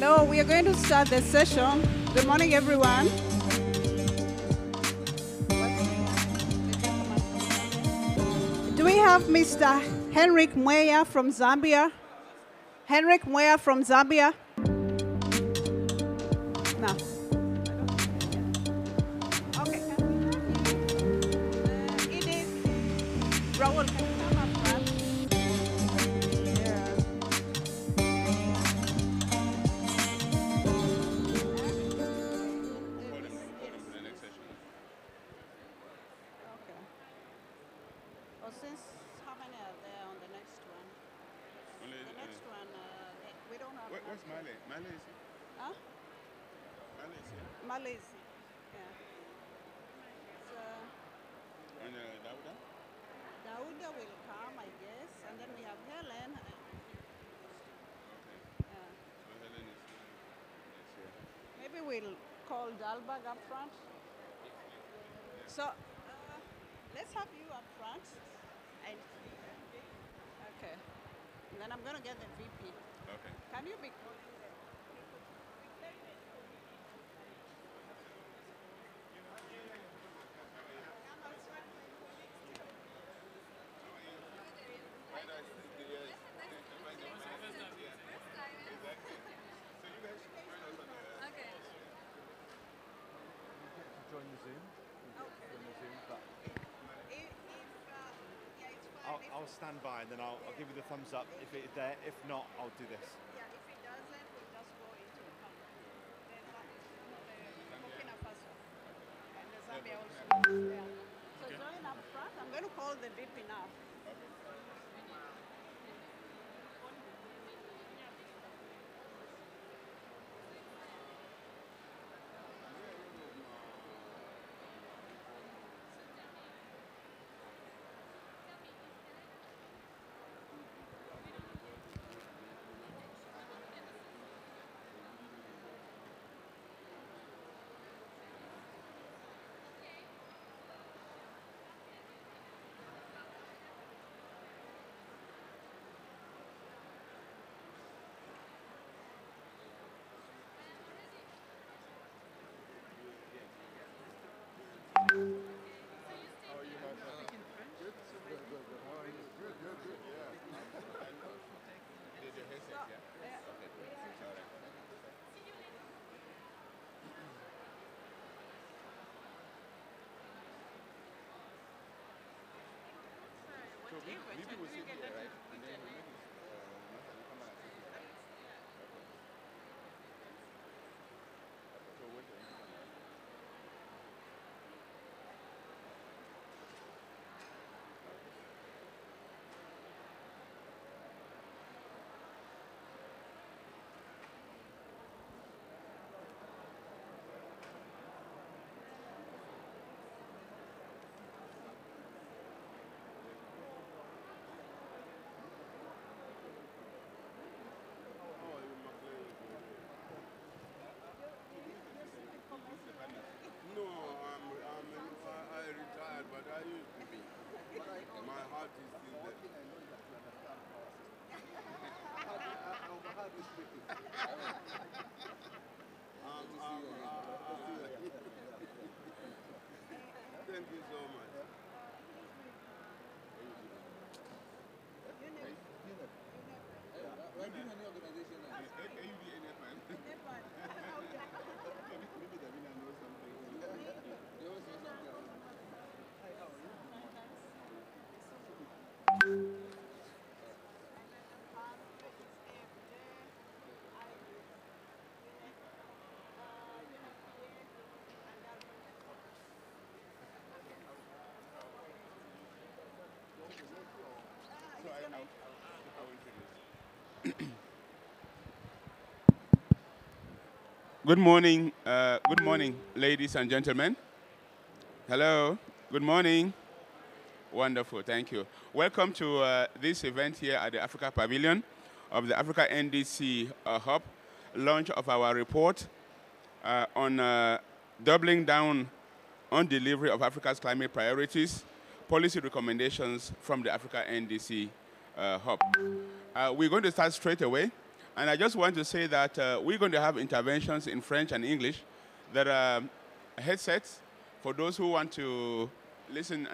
So we are going to start the session. Good morning, everyone. Do we have Mr. Henrik Mweya from Zambia? Henrik Mweya from Zambia? No. Okay. Edith, Raul, can you come up front? Yeah. Okay. Oh, since how many are there on the next one? Only, The next one, we don't have. where's Male? Male is here. Huh? Male is here. Malaysia. Yeah. So And Dauda? Dauda will come, I guess, and then we have Helen. Okay. Yeah. So Helen is here. Maybe we'll call Dalbag up front. So let's have you up front. And, okay. And then I'm going to get the VP. Okay. Can you be? Join the Zoom. Okay. Join the Zoom, but Yeah, it's fine. I'll stand by and then I'll give you the thumbs up if it's there. If not, I'll do this. Yeah, if it doesn't, we'll just go into the Burkina Faso and the Zambia also. Yeah. So join up front. I'm going to call the VP now. Maybe we'll sit here, right? And then we'll make it. So wait till you come out. No, I retired, but I used to be. My heart is still there. Thank you so much. Maybe the winner knows something. So I will introduce. Good morning, ladies and gentlemen. Hello, good morning. Wonderful, thank you. Welcome to this event here at the Africa Pavilion of the Africa NDC Hub, launch of our report on doubling down on delivery of Africa's climate priorities, policy recommendations from the Africa NDC Hub. We're going to start straight away And I just want to say that we're going to have interventions in French and English. There are headsets for those who want to listen,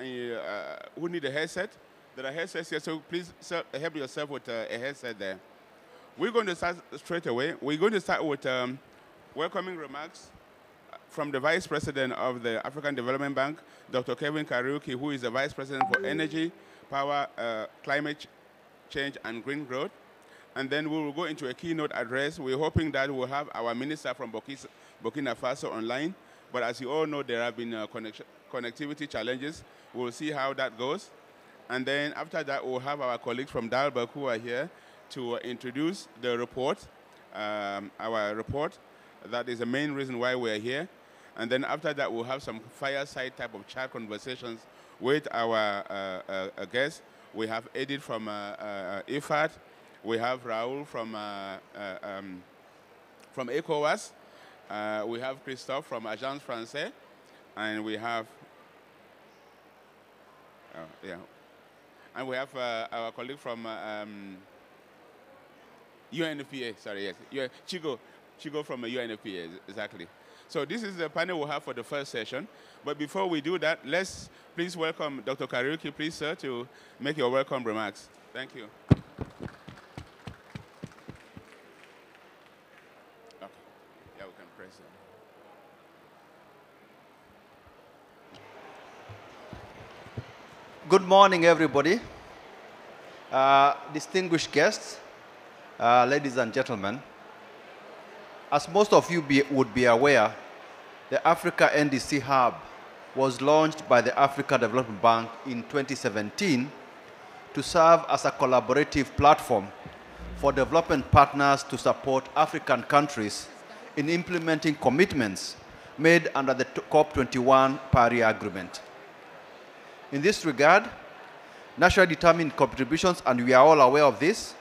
who need a headset. There are headsets here, so please help yourself with a headset there. We're going to start straight away. We're going to start with welcoming remarks from the Vice President of the African Development Bank, Dr. Kevin Kariuki, who is the Vice President for Energy, Power, Climate Change, and Green Growth. And then we will go into a keynote address. We're hoping that we'll have our minister from Burkina Faso online. But as you all know, there have been connectivity challenges. We'll see how that goes. And then after that, we'll have our colleagues from Dalberg who are here to introduce the report, our report. That is the main reason why we're here. And then after that, we'll have some fireside type of chat conversations with our guests. We have Edith from IFAD. We have Raoul from ECOWAS. We have Christophe from Agence Française. And we have, and we have our colleague from UNFPA, sorry, yes. Chigo from UNFPA, exactly. So this is the panel we'll have for the first session. But before we do that, let's please welcome Dr. Kariuki, please, sir, to make your welcome remarks. Thank you. Okay. Yeah, we can press it. Good morning, everybody. Distinguished guests, ladies and gentlemen. As most of you would be aware, the Africa NDC Hub was launched by the Africa Development Bank in 2017 to serve as a collaborative platform for development partners to support African countries in implementing commitments made under the COP21 Paris Agreement. In this regard, nationally determined contributions, and we are all aware of this,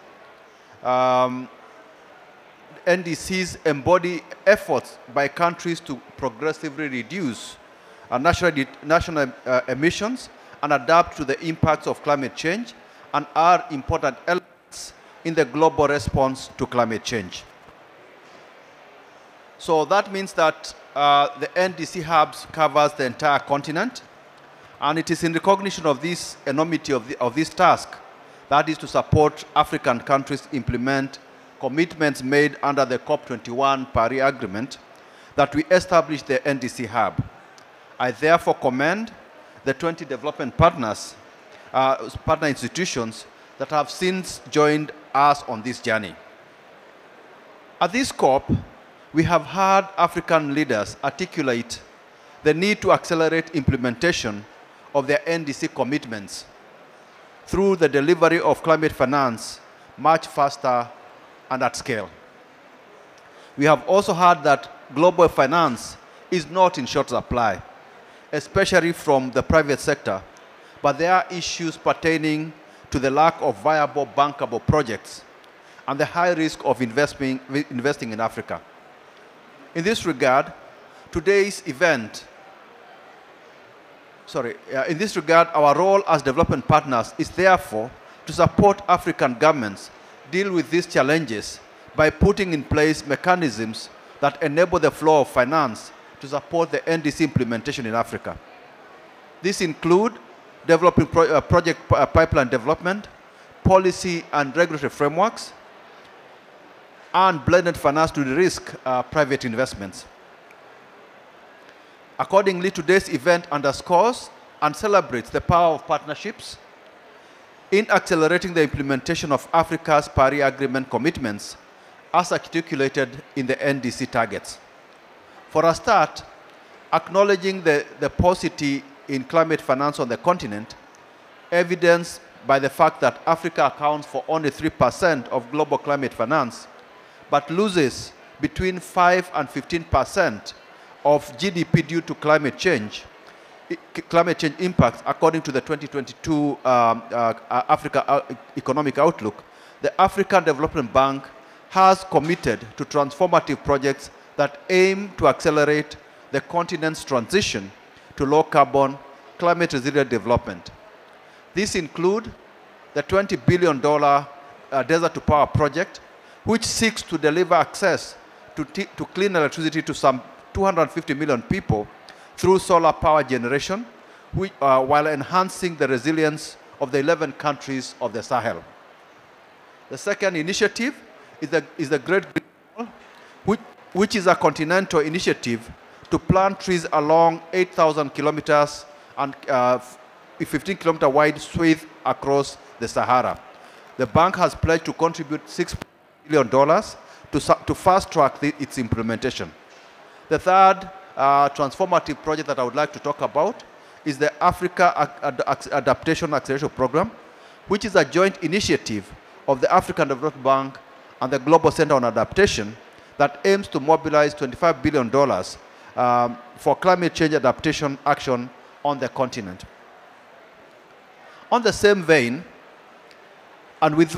NDCs embody efforts by countries to progressively reduce national emissions and adapt to the impacts of climate change, and are important elements in the global response to climate change. So that means that the NDC hubs covers the entire continent, and it is in recognition of this enormity of this task, that is to support African countries implement commitments made under the COP21 Paris Agreement, that we established the NDC Hub. I therefore commend the 20 development partners, partner institutions that have since joined us on this journey. At this COP, we have heard African leaders articulate the need to accelerate implementation of their NDC commitments through the delivery of climate finance much faster and at scale. We have also heard that global finance is not in short supply, especially from the private sector, but there are issues pertaining to the lack of viable bankable projects and the high risk of investing in Africa. In this regard, our role as development partners is therefore to support African governments deal with these challenges by putting in place mechanisms that enable the flow of finance to support the NDC implementation in Africa. These include developing project pipeline development, policy and regulatory frameworks, and blended finance to de-risk private investments. Accordingly, today's event underscores and celebrates the power of partnerships in accelerating the implementation of Africa's Paris Agreement commitments as articulated in the NDC targets. For a start, acknowledging the paucity in climate finance on the continent, evidenced by the fact that Africa accounts for only 3% of global climate finance, but loses between 5 and 15% of GDP due to climate change impacts, according to the 2022 Africa Economic Outlook. The African Development Bank has committed to transformative projects that aim to accelerate the continent's transition to low-carbon, climate-resilient development. These include the $20 billion Desert to Power project, which seeks to deliver access to clean electricity to some 250 million people through solar power generation, while enhancing the resilience of the 11 countries of the Sahel. The second initiative is the Great Green Wall, which is a continental initiative to plant trees along 8,000 kilometers and 15-kilometer wide swath across the Sahara. The bank has pledged to contribute $6 billion to fast-track its implementation. The third transformative project that I would like to talk about is the Africa Adaptation Acceleration Program, which is a joint initiative of the African Development Bank and the Global Center on Adaptation that aims to mobilize $25 billion for climate change adaptation action on the continent. On the same vein, and with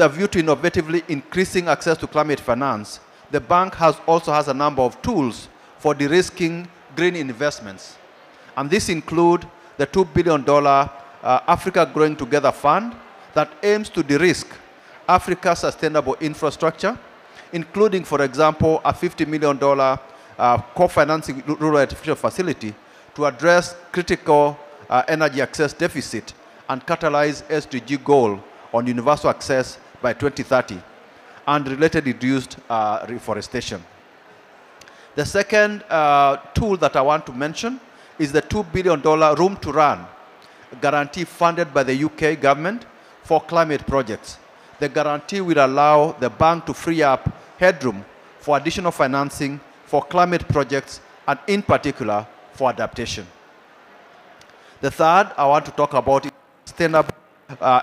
a view to innovatively increasing access to climate finance, the bank also has a number of tools for de-risking green investments. And this include the $2 billion Africa Growing Together Fund that aims to de-risk Africa's sustainable infrastructure, including, for example, a $50 million co-financing rural electrification facility to address critical energy access deficit and catalyze SDG goal on universal access by 2030 and related reduced reforestation. The second tool that I want to mention is the $2 billion Room to Run guarantee funded by the UK government for climate projects. The guarantee will allow the bank to free up headroom for additional financing for climate projects and in particular for adaptation. The third I want to talk about is Sustainable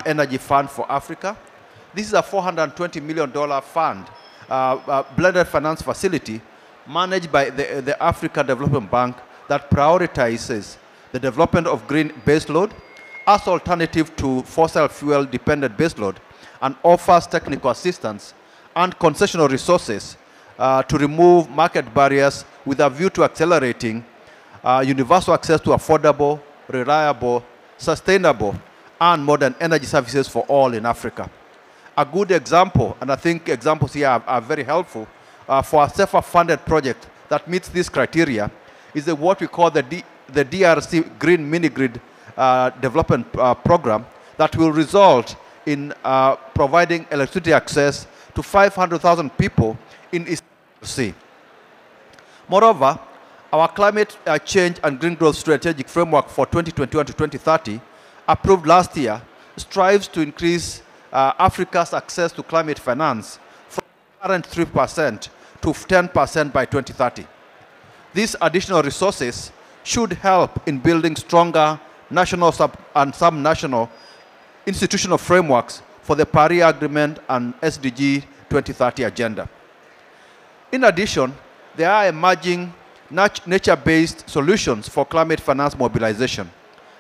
Energy Fund for Africa. This is a $420 million fund, blended finance facility managed by the African Development Bank that prioritizes the development of green baseload as alternative to fossil fuel dependent baseload and offers technical assistance and concessional resources to remove market barriers with a view to accelerating universal access to affordable, reliable, sustainable, and modern energy services for all in Africa. A good example, and I think examples here are very helpful, for a SEFA-funded project that meets this criteria is what we call the DRC Green Mini-Grid Development Program that will result in providing electricity access to 500,000 people in East DRC. Moreover, our climate change and green growth strategic framework for 2021 to 2030, approved last year, strives to increase Africa's access to climate finance from current 3% to 10% by 2030. These additional resources should help in building stronger national and sub-national institutional frameworks for the Paris Agreement and SDG 2030 agenda. In addition, there are emerging nature-based solutions for climate finance mobilization,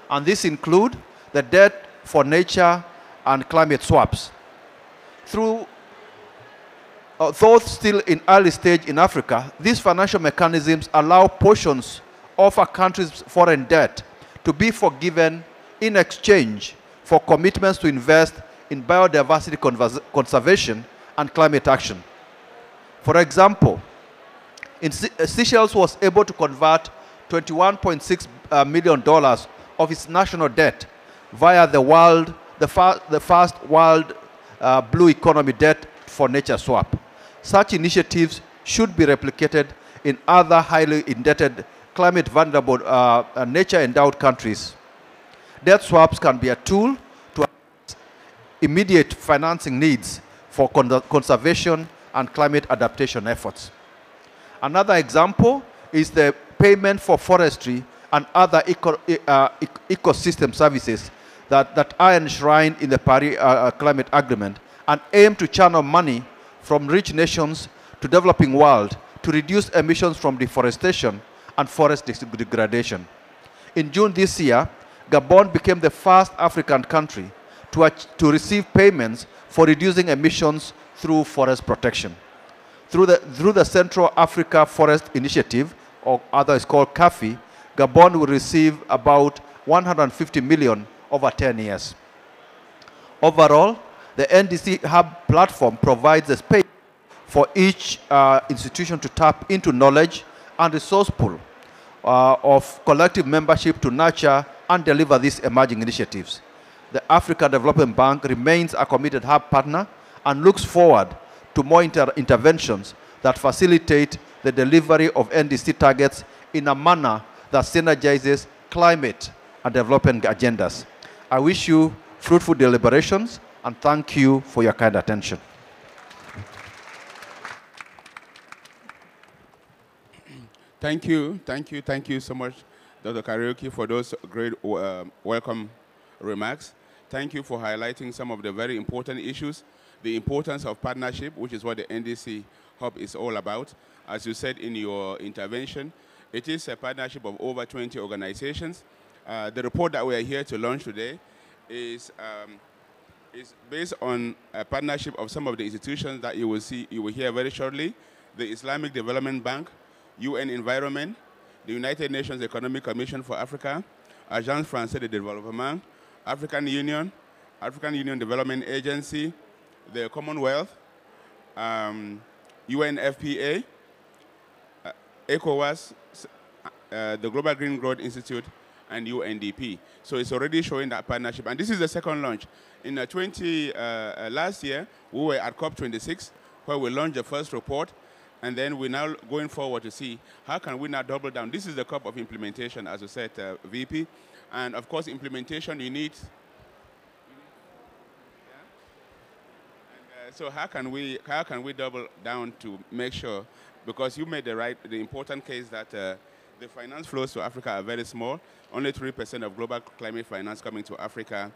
and these include the debt for nature and climate swaps. Though still in early stage in Africa, these financial mechanisms allow portions of a country's foreign debt to be forgiven in exchange for commitments to invest in biodiversity conservation and climate action. For example, Seychelles was able to convert $21.6 million of its national debt via the first world blue economy debt for nature swap. Such initiatives should be replicated in other highly indebted, climate vulnerable, nature-endowed countries. Debt swaps can be a tool to address immediate financing needs for conservation and climate adaptation efforts. Another example is the payment for forestry and other ecosystem services that are enshrined in the Paris Climate Agreement and aim to channel money from rich nations to developing world to reduce emissions from deforestation and forest degradation. In June this year, Gabon became the first African country to receive payments for reducing emissions through forest protection. Through the Central Africa Forest Initiative, or otherwise called CAFI, Gabon will receive about 150 million over 10 years. Overall, the NDC Hub platform provides a space for each institution to tap into knowledge and resource pool of collective membership to nurture and deliver these emerging initiatives. The Africa Development Bank remains a committed hub partner and looks forward to more interventions that facilitate the delivery of NDC targets in a manner that synergizes climate and development agendas. I wish you fruitful deliberations and thank you for your kind attention. Thank you so much, Dr. Karaoke, for those great welcome remarks. Thank you for highlighting some of the very important issues, the importance of partnership, which is what the NDC Hub is all about. As you said in your intervention, it is a partnership of over 20 organizations. The report that we are here to launch today is based on a partnership of some of the institutions that you will hear very shortly: the Islamic Development Bank, UN Environment, the United Nations Economic Commission for Africa, Agence Française de Développement, African Union Development Agency, the Commonwealth, UNFPA, ECOWAS, the Global Green Growth Institute, and UNDP. So it's already showing that partnership. And this is the second launch. In last year, we were at COP26, where we launched the first report. And then we're now going forward to see how can we now double down. This is the cup of implementation, as you said, VP. And of course, implementation, you need. So how can we double down to make sure? Because you made the important case that the finance flows to Africa are very small. Only 3% of global climate finance coming to Africa.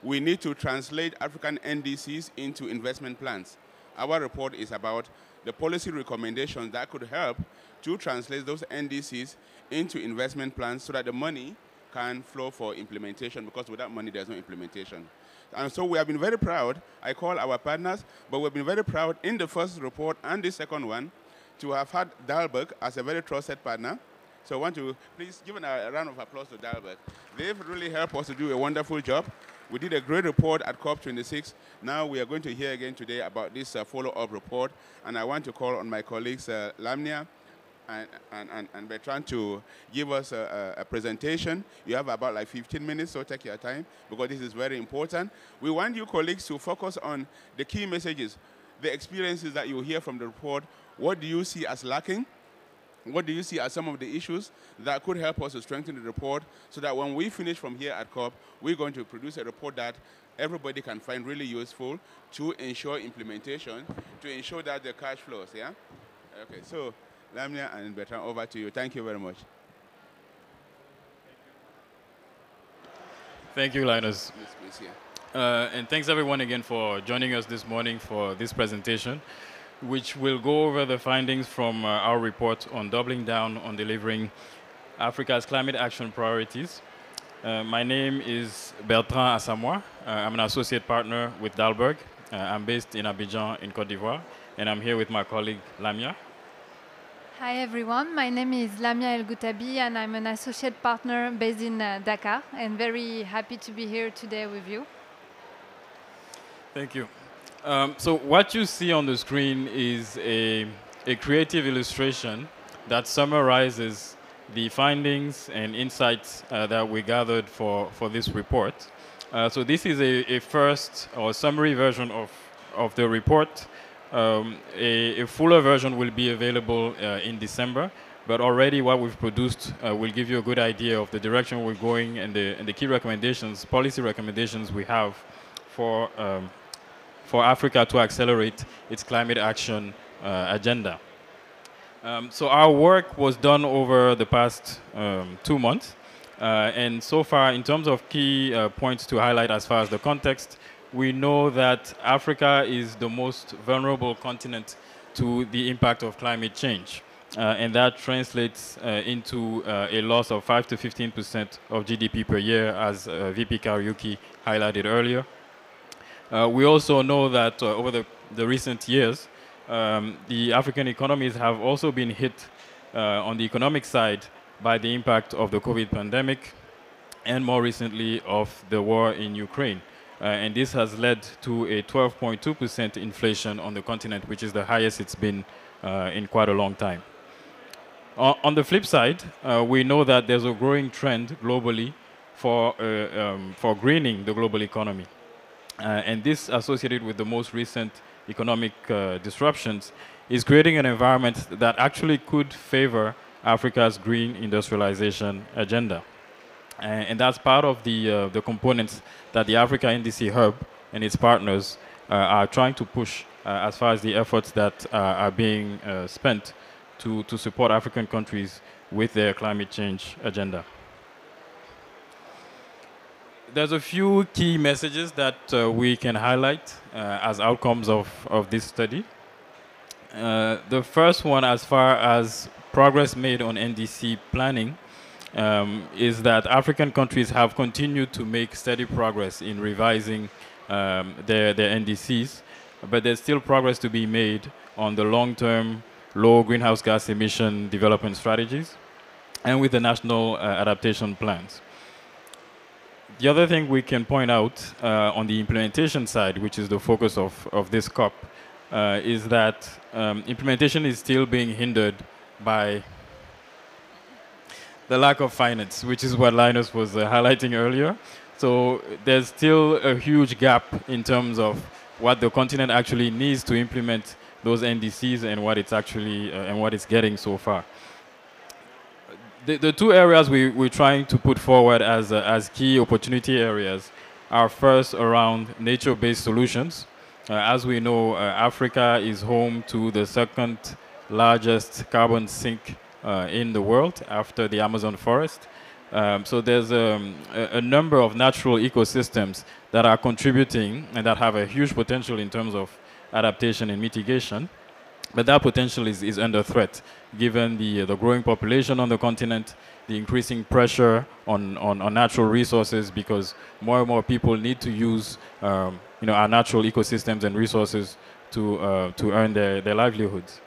We need to translate African NDCs into investment plans. Our report is about the policy recommendations that could help to translate those NDCs into investment plans so that the money can flow for implementation, because without money, there's no implementation. And so we have been very proud. I call our partners, but we've been very proud in the first report and the second one to have had Dalberg as a very trusted partner. So I want to please give a round of applause to Dalberg. They've really helped us to do a wonderful job. We did a great report at COP26. Now we are going to hear again today about this follow-up report. And I want to call on my colleagues, Lamnia and Bertrand, to give us a presentation. You have about like 15 minutes, so take your time, because this is very important. We want you colleagues to focus on the key messages, the experiences that you hear from the report. What do you see as lacking? What do you see as some of the issues that could help us to strengthen the report, so that when we finish from here at COP, we're going to produce a report that everybody can find really useful to ensure implementation, to ensure that the cash flows, yeah? Okay, so Lamnia and Bertrand, over to you. Thank you very much. Thank you, Linus. Yes, please, yeah. And thanks everyone again for joining us this morning for this presentation, which will go over the findings from our report on doubling down on delivering Africa's climate action priorities. My name is Bertrand Assamoah. I'm an associate partner with Dalberg. I'm based in Abidjan in Côte d'Ivoire, and I'm here with my colleague Lamia. Hi everyone, my name is Lamia El Goutabi and I'm an associate partner based in Dakar, and very happy to be here today with you. Thank you. So what you see on the screen is a creative illustration that summarizes the findings and insights that we gathered for this report. So this is a first or summary version of the report. A fuller version will be available in December, but already what we've produced will give you a good idea of the direction we're going and the key recommendations, policy recommendations we have for Africa to accelerate its climate action agenda. So our work was done over the past 2 months, and so far, in terms of key points to highlight as far as the context, we know that Africa is the most vulnerable continent to the impact of climate change, and that translates into a loss of 5 to 15% of GDP per year, as VP Kariuki highlighted earlier. We also know that over the recent years, the African economies have also been hit on the economic side by the impact of the COVID pandemic and more recently of the war in Ukraine. and this has led to a 12.2% inflation on the continent, which is the highest it's been in quite a long time. On the flip side, we know that there's a growing trend globally for greening the global economy. And this, associated with the most recent economic disruptions, is creating an environment that actually could favor Africa's green industrialization agenda. And that's part of the components that the Africa NDC Hub and its partners are trying to push as far as the efforts that are being spent to support African countries with their climate change agenda. There's a few key messages that we can highlight as outcomes of this study. The first one, as far as progress made on NDC planning, is that African countries have continued to make steady progress in revising their NDCs, but there's still progress to be made on the long-term low greenhouse gas emission development strategies and with the national adaptation plans. The other thing we can point out on the implementation side, which is the focus of this COP, is that implementation is still being hindered by the lack of finance, which is what Linus was highlighting earlier. So there's still a huge gap in terms of what the continent actually needs to implement those NDCs and what it's actually and what it's getting so far. The two areas we're trying to put forward as key opportunity areas are first around nature-based solutions. As we know, Africa is home to the second largest carbon sink in the world after the Amazon forest. So there's a number of natural ecosystems that are contributing and that have a huge potential in terms of adaptation and mitigation. But that potential is under threat, given the growing population on the continent, the increasing pressure on natural resources, because more and more people need to use our natural ecosystems and resources to earn their livelihoods.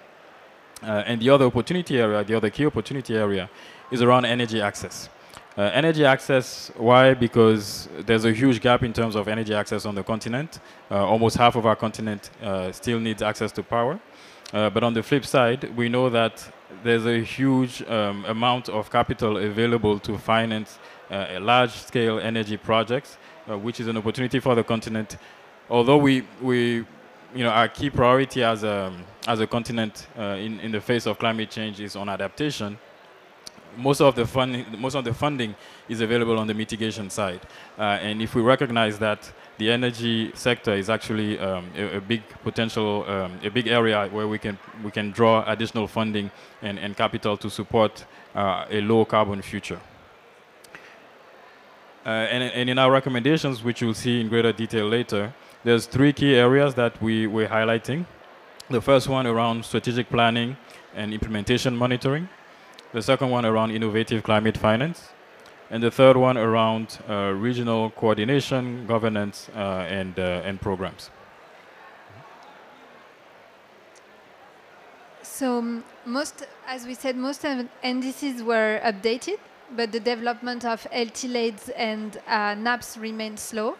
And the other opportunity area, the other key opportunity area, is around energy access. Energy access, why? Because there's a huge gap in terms of energy access on the continent. Almost half of our continent still needs access to power. But on the flip side, we know that there's a huge amount of capital available to finance large-scale energy projects, which is an opportunity for the continent. Although our key priority as a continent in the face of climate change is on adaptation, most of the funding is available on the mitigation side. And if we recognize that the energy sector is actually a big potential, a big area where we can draw additional funding and capital to support a low carbon future. And in our recommendations, which you'll see in greater detail later, there's three key areas that we're highlighting. The first one around strategic planning and implementation monitoring. The second one around innovative climate finance. And the third one around regional coordination, governance, and programs. So as we said, most of NDCs were updated, but the development of LTLADs and NAPs remained slow.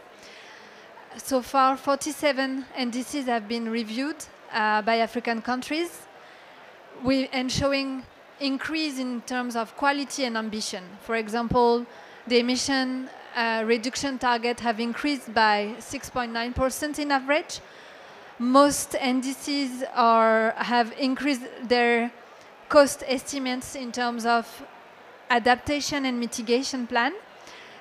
So far, 47 NDCs have been reviewed by African countries, and showing increase in terms of quality and ambition. For example, the emission reduction target have increased by 6.9% in average. Most NDCs have increased their cost estimates in terms of adaptation and mitigation plan.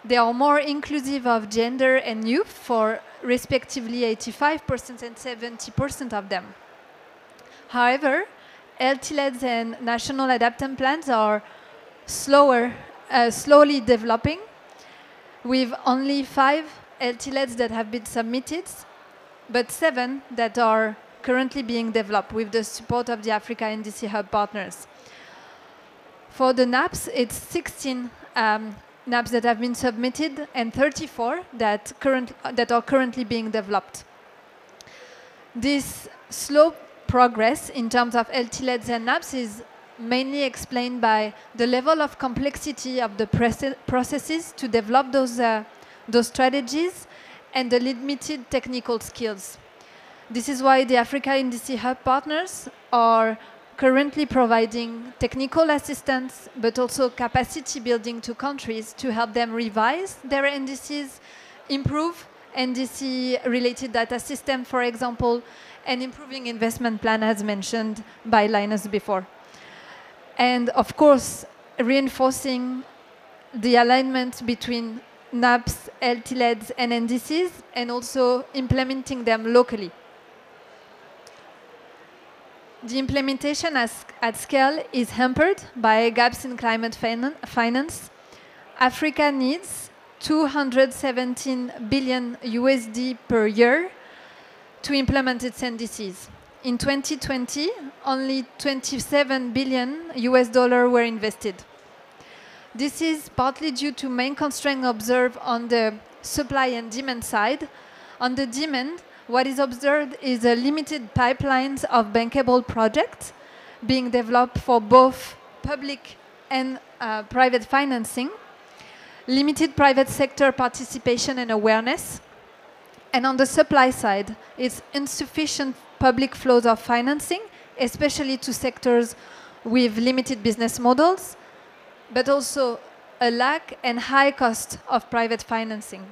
They are more inclusive of gender and youth for respectively 85% and 70% of them. However, LTLADs and national adaptation plans are slowly developing, with only 5 LTLADs that have been submitted, but 7 that are currently being developed with the support of the Africa NDC Hub partners. For the NAPs, it's 16 NAPs that have been submitted and 34 that are currently being developed. This slow progress in terms of LTLADs and NAPs is mainly explained by the level of complexity of the processes to develop those strategies, and the limited technical skills. This is why the Africa NDC Hub partners are currently providing technical assistance, but also capacity building to countries to help them revise their NDCs, improve NDC-related data system, for example, and improving investment plan, as mentioned by Linus before. And of course, reinforcing the alignment between NAPs, LTLEDs, and NDCs, and also implementing them locally. The implementation at scale is hampered by gaps in climate finance. Africa needs 217 billion USD per year to implement its NDCs. In 2020, only 27 billion US dollar were invested. This is partly due to main constraint observed on the supply and demand side. On the demand, what is observed is a limited pipelines of bankable projects being developed for both public and private financing, limited private sector participation and awareness, and on the supply side, it's insufficient public flows of financing, especially to sectors with limited business models, but also a lack and high cost of private financing.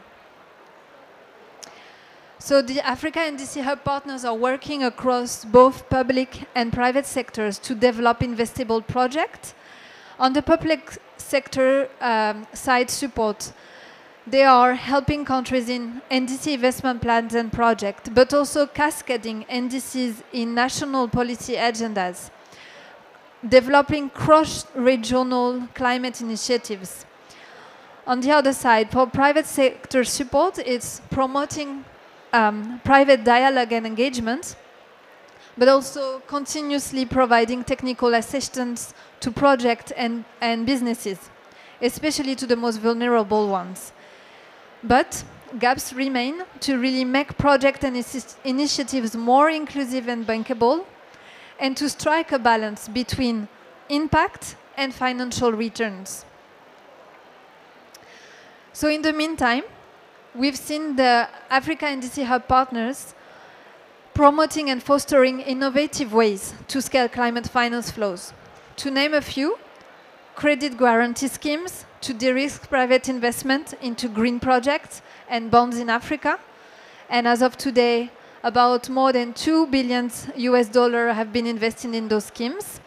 So the Africa NDC Hub partners are working across both public and private sectors to develop investable projects. On the public sector side support, they are helping countries in NDC investment plans and projects, but also cascading NDCs in national policy agendas, developing cross-regional climate initiatives. On the other side, for private sector support, it's promoting private dialogue and engagement, but also continuously providing technical assistance to projects and businesses, especially to the most vulnerable ones. But gaps remain to really make projects and initiatives more inclusive and bankable, and to strike a balance between impact and financial returns. So in the meantime, we've seen the Africa NDC Hub partners promoting and fostering innovative ways to scale climate finance flows. To name a few, credit guarantee schemes to de-risk private investment into green projects and bonds in Africa. And as of today, about more than 2 billion US dollars have been invested in those schemes.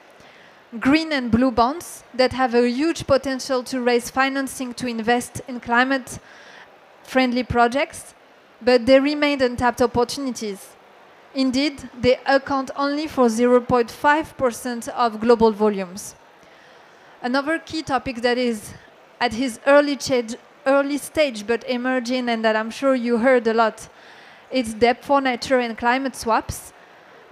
Green and blue bonds that have a huge potential to raise financing to invest in climate-friendly projects, but they remain untapped opportunities. Indeed, they account only for 0.5% of global volumes. Another key topic that is at his early stage but emerging, and that I'm sure you heard a lot, is debt for nature and climate swaps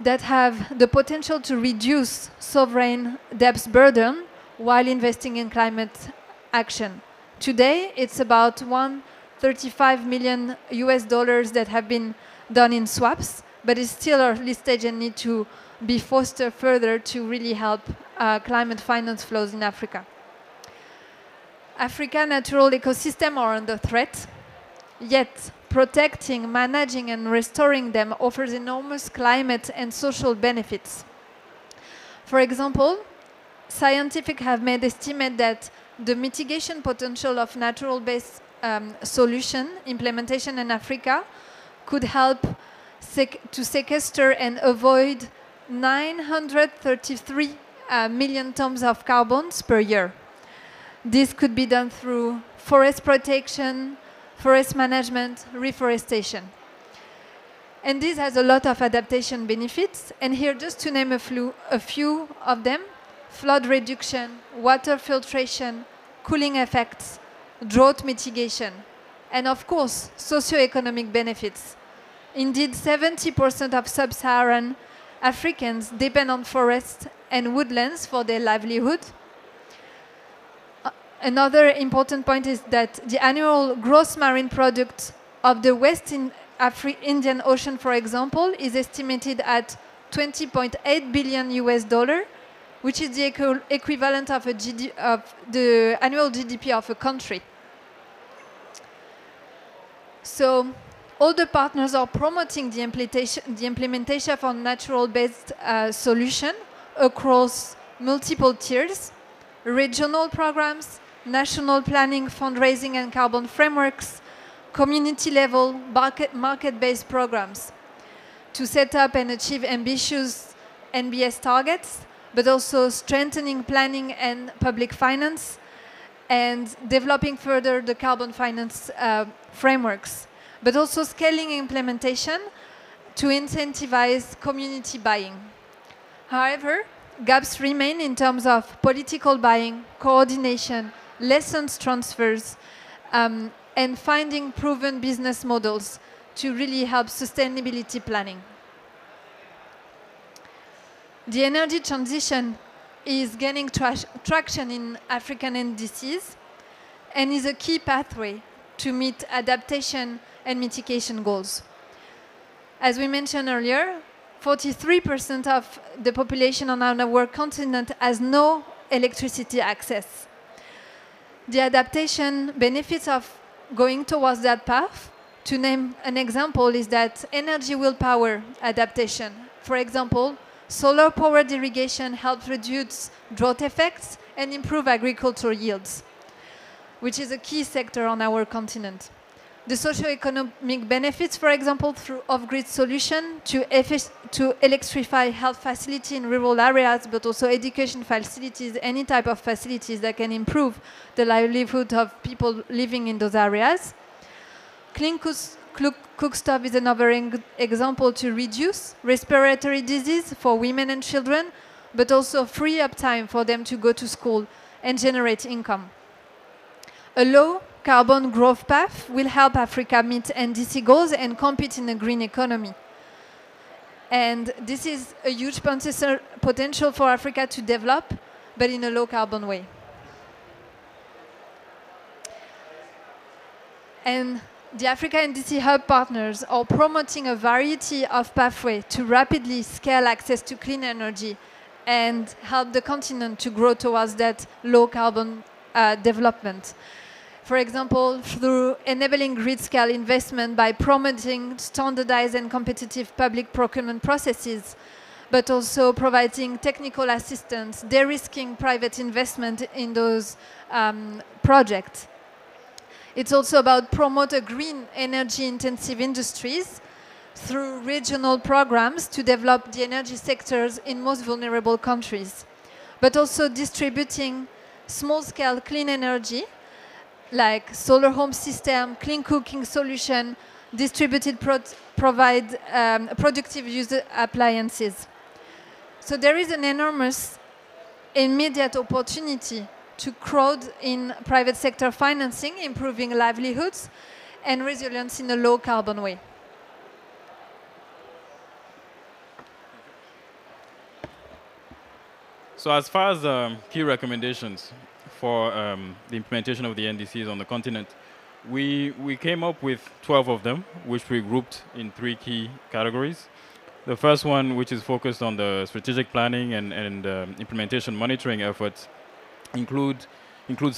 that have the potential to reduce sovereign debt's burden while investing in climate action. Today, it's about 135 million US dollars that have been done in swaps, but it's still early stage and need to be fostered further to really help climate finance flows in Africa. African natural ecosystems are under threat, yet protecting, managing, and restoring them offers enormous climate and social benefits. For example, scientists have made estimate that the mitigation potential of natural-based solution implementation in Africa could help to sequester and avoid 933 million tons of carbons per year. This could be done through forest protection, forest management, reforestation. And this has a lot of adaptation benefits. And here, just to name a few of them: flood reduction, water filtration, cooling effects, drought mitigation, and of course, socioeconomic benefits. Indeed, 70% of sub-Saharan Africans depend on forests and woodlands for their livelihood. Another important point is that the annual gross marine product of the West Indian Ocean, for example, is estimated at 20.8 billion US dollar, which is the equivalent of the annual GDP of a country. So All the partners are promoting the implementation of a natural-based solution across multiple tiers, regional programs, national planning, fundraising and carbon frameworks, community-level, market-based programs to set up and achieve ambitious NBS targets, but also strengthening planning and public finance and developing further the carbon finance frameworks, but also scaling implementation to incentivize community buying. However, gaps remain in terms of political buying, coordination, lessons transfers, and finding proven business models to really help sustainability planning. The energy transition is gaining traction in African NDCs and is a key pathway to meet adaptation and mitigation goals. As we mentioned earlier, 43% of the population on our continent has no electricity access. The adaptation benefits of going towards that path, to name an example, is that energy will power adaptation. For example, solar-powered irrigation helps reduce drought effects and improve agricultural yields, which is a key sector on our continent. The socio-economic benefits, for example, through off-grid solution to electrify health facilities in rural areas, but also education facilities, any type of facilities that can improve the livelihood of people living in those areas. Clean cookstove is another example to reduce respiratory disease for women and children, but also free up time for them to go to school and generate income. A low carbon growth path will help Africa meet NDC goals and compete in a green economy. And this is a huge potential for Africa to develop, but in a low carbon way. And the Africa NDC Hub partners are promoting a variety of pathways to rapidly scale access to clean energy and help the continent to grow towards that low carbon development. For example, through enabling grid-scale investment by promoting standardized and competitive public procurement processes, but also providing technical assistance, de-risking private investment in those projects. It's also about promoting green energy-intensive industries through regional programs to develop the energy sectors in most vulnerable countries, but also distributing small-scale clean energy like solar home system, clean cooking solution, distributed productive user appliances. So there is an enormous immediate opportunity to crowd in private sector financing, improving livelihoods and resilience in a low carbon way. So as far as key recommendations for the implementation of the NDCs on the continent, we came up with 12 of them, which we grouped in 3 key categories. The first one, which is focused on the strategic planning and implementation monitoring efforts, includes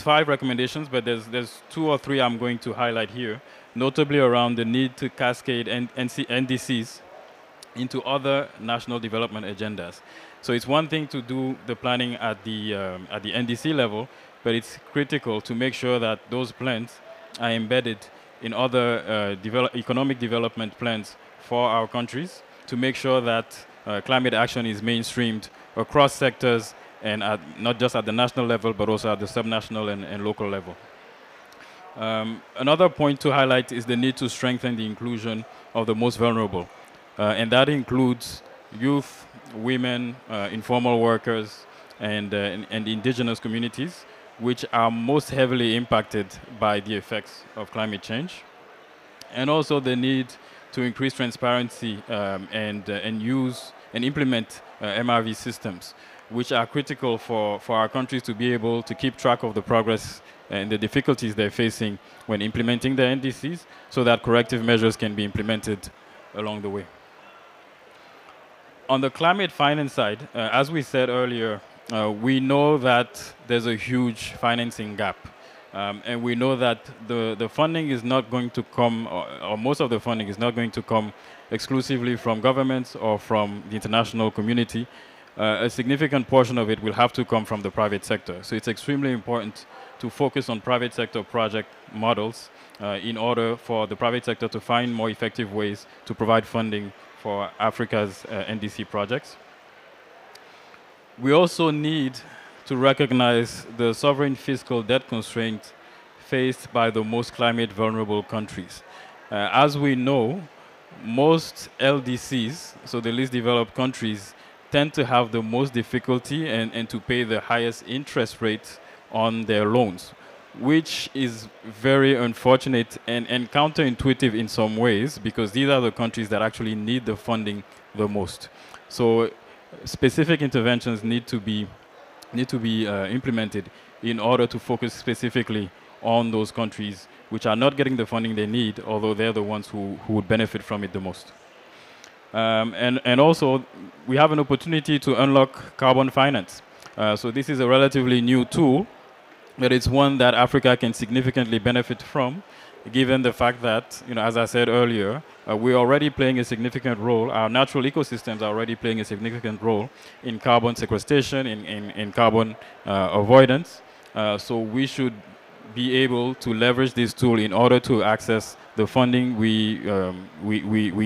5 recommendations, but there's 2 or 3 I'm going to highlight here, notably around the need to cascade NDCs into other national development agendas. So it's one thing to do the planning at the NDC level, but it's critical to make sure that those plans are embedded in other economic development plans for our countries to make sure that climate action is mainstreamed across sectors and not just at the national level, but also at the subnational and local level. Another point to highlight is the need to strengthen the inclusion of the most vulnerable. And that includes youth, women, informal workers, and indigenous communities, which are most heavily impacted by the effects of climate change. And also the need to increase transparency and use and implement MRV systems, which are critical for our countries to be able to keep track of the progress and the difficulties they're facing when implementing the NDCs, so that corrective measures can be implemented along the way. On the climate finance side, as we said earlier, we know that there's a huge financing gap And we know that the funding is not going to come, or most of the funding is not going to come exclusively from governments or from the international community. A significant portion of it will have to come from the private sector. So it's extremely important to focus on private sector project models in order for the private sector to find more effective ways to provide funding for Africa's NDC projects. We also need to recognize the sovereign fiscal debt constraints faced by the most climate vulnerable countries. As we know, most LDCs, so the least developed countries, tend to have the most difficulty and to pay the highest interest rates on their loans, which is very unfortunate and counterintuitive in some ways, because these are the countries that actually need the funding the most. So specific interventions need to be implemented in order to focus specifically on those countries which are not getting the funding they need, although they're the ones who would benefit from it the most. And also, we have an opportunity to unlock carbon finance. So this is a relatively new tool, but it's one that Africa can significantly benefit from, given the fact that, as I said earlier, we're already playing a significant role. Our natural ecosystems are already playing a significant role in carbon sequestration, in carbon avoidance. So we should be able to leverage this tool in order to access the funding we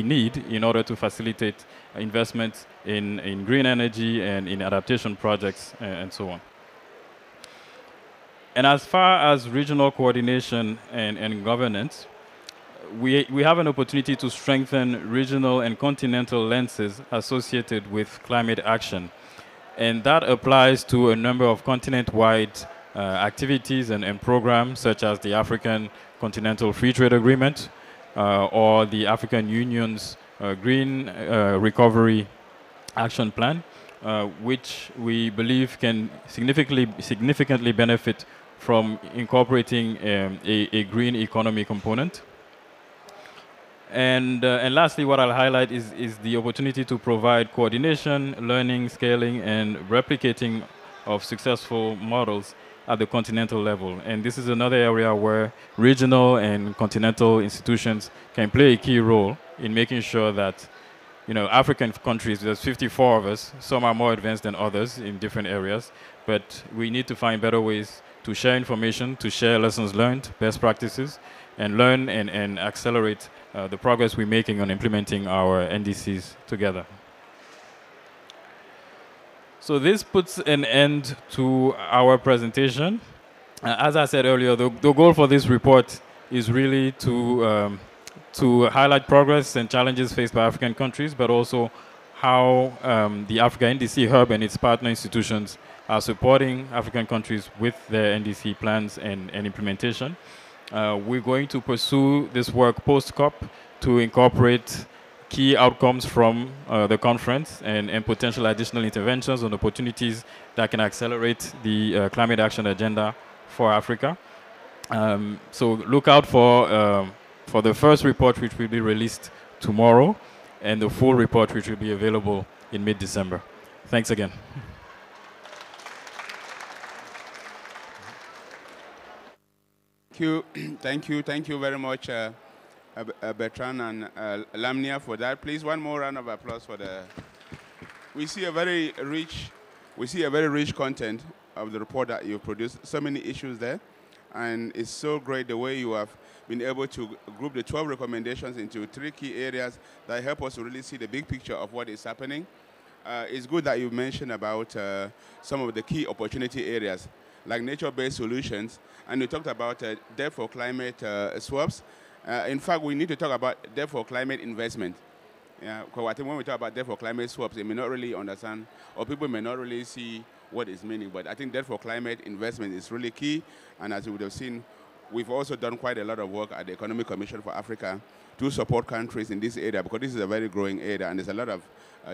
need in order to facilitate investments in green energy and in adaptation projects and so on. And as far as regional coordination and governance, we have an opportunity to strengthen regional and continental lenses associated with climate action. And that applies to a number of continent-wide activities and programs, such as the African Continental Free Trade Agreement or the African Union's Green Recovery Action Plan, which we believe can significantly benefit from incorporating a green economy component. And lastly, what I'll highlight is the opportunity to provide coordination, learning, scaling, and replicating of successful models at the continental level. And this is another area where regional and continental institutions can play a key role in making sure that, African countries, there's 54 of us, some are more advanced than others in different areas, but we need to find better ways to share information, to share lessons learned, best practices, and learn and accelerate the progress we're making on implementing our NDCs together. So this puts an end to our presentation. As I said earlier, the goal for this report is really to highlight progress and challenges faced by African countries, but also how the Africa NDC Hub and its partner institutions are supporting African countries with their NDC plans and implementation. We're going to pursue this work post-COP to incorporate key outcomes from the conference and potential additional interventions on opportunities that can accelerate the climate action agenda for Africa. So look out for the first report, which will be released tomorrow, and the full report, which will be available in mid-December. Thanks again. Thank you very much, Bertrand and Lamnia, for that. Please, one more round of applause for the. We see a very rich content of the report that you've produced. So many issues there, and it's so great the way you have been able to group the 12 recommendations into 3 key areas that help us to really see the big picture of what is happening. It's good that you mentioned about some of the key opportunity areas, like nature-based solutions, and you talked about debt for climate swaps. In fact, we need to talk about debt for climate investment. Yeah, because I think when we talk about debt for climate swaps, they may not really understand, or people may not really see what it's meaning. But I think debt for climate investment is really key. And as you would have seen, we've also done quite a lot of work at the Economic Commission for Africa to support countries in this area, because this is a very growing area, and there's a lot of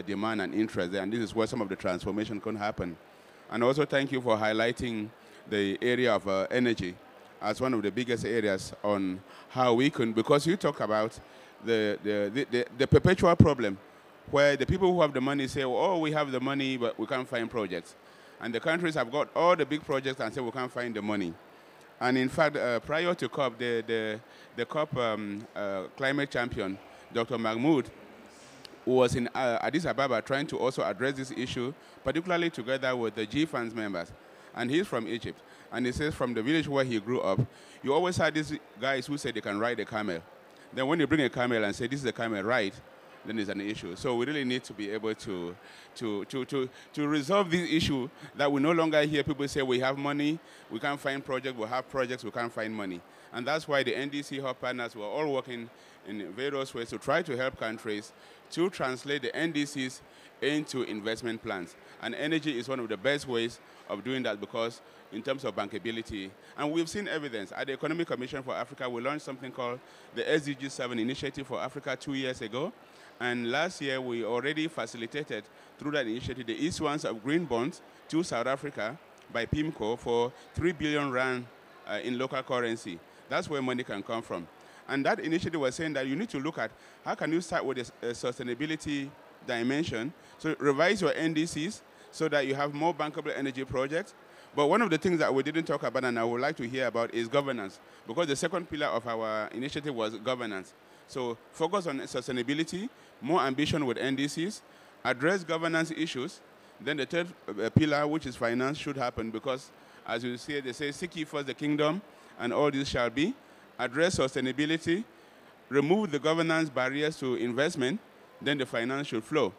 demand and interest there, and this is where some of the transformation can happen. And also thank you for highlighting the area of energy as one of the biggest areas on how we can, because you talk about the perpetual problem where the people who have the money say, oh, we have the money, but we can't find projects. And the countries have got all the big projects and say we can't find the money. And in fact, prior to COP, the COP climate champion, Dr. Mahmoud, who was in Addis Ababa trying to also address this issue, particularly together with the G-Funds members. And he's from Egypt. And he says from the village where he grew up, you always had these guys who said they can ride a camel. Then when you bring a camel and say, this is a camel ride, then it's an issue. So we really need to be able to resolve this issue that we no longer hear people say we have money, we can't find projects, we have projects, we can't find money. And that's why the NDC Hub partners were all working in various ways to try to help countries to translate the NDCs into investment plans. And energy is one of the best ways of doing that because in terms of bankability, and we've seen evidence. At the Economic Commission for Africa, we launched something called the SDG 7 Initiative for Africa 2 years ago. And last year, we already facilitated, through that initiative, the issuance of green bonds to South Africa by PIMCO for 3 billion rand in local currency. That's where money can come from. And that initiative was saying that you need to look at how can you start with a sustainability dimension, so revise your NDCs so that you have more bankable energy projects. But one of the things that we didn't talk about and I would like to hear about is governance, because the second pillar of our initiative was governance. So focus on sustainability, more ambition with NDCs, address governance issues. Then the third pillar, which is finance, should happen because, as you see, they say, seek ye first the kingdom, and all this shall be. Address sustainability, remove the governance barriers to investment, then the finance should flow.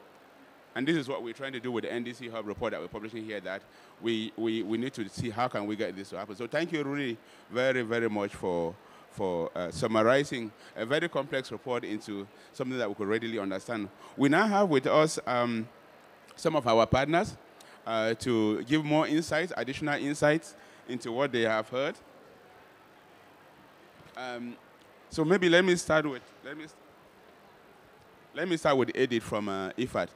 And this is what we're trying to do with the NDC Hub report that we're publishing here, that we need to see how can we get this to happen. So thank you really very, very much for summarizing a very complex report into something that we could readily understand. We now have with us some of our partners to give more insights, additional insights into what they have heard. So maybe let me start with Edith from IFAD.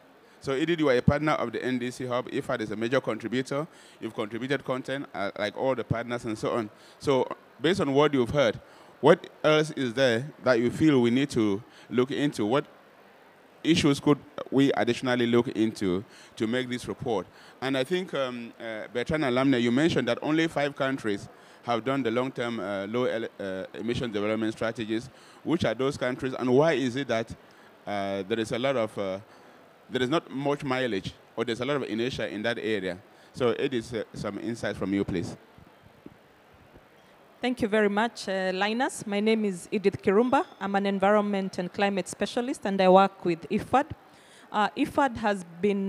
So Edith, you are a partner of the NDC Hub. IFAD is a major contributor. You've contributed content like all the partners and so on. So based on what you've heard, what else is there that you feel we need to look into? What issues could we additionally look into to make this report? And I think, Bertrand and Lamne, you mentioned that only 5 countries have done the long-term low emission development strategies. Which are those countries, and why is it that there is a lot of, there is not much mileage, or there's a lot of inertia in that area? So Edith, some insights from you, please. Thank you very much, Linus. My name is Edith Kirumba. I'm an environment and climate specialist, and I work with IFAD. IFAD has been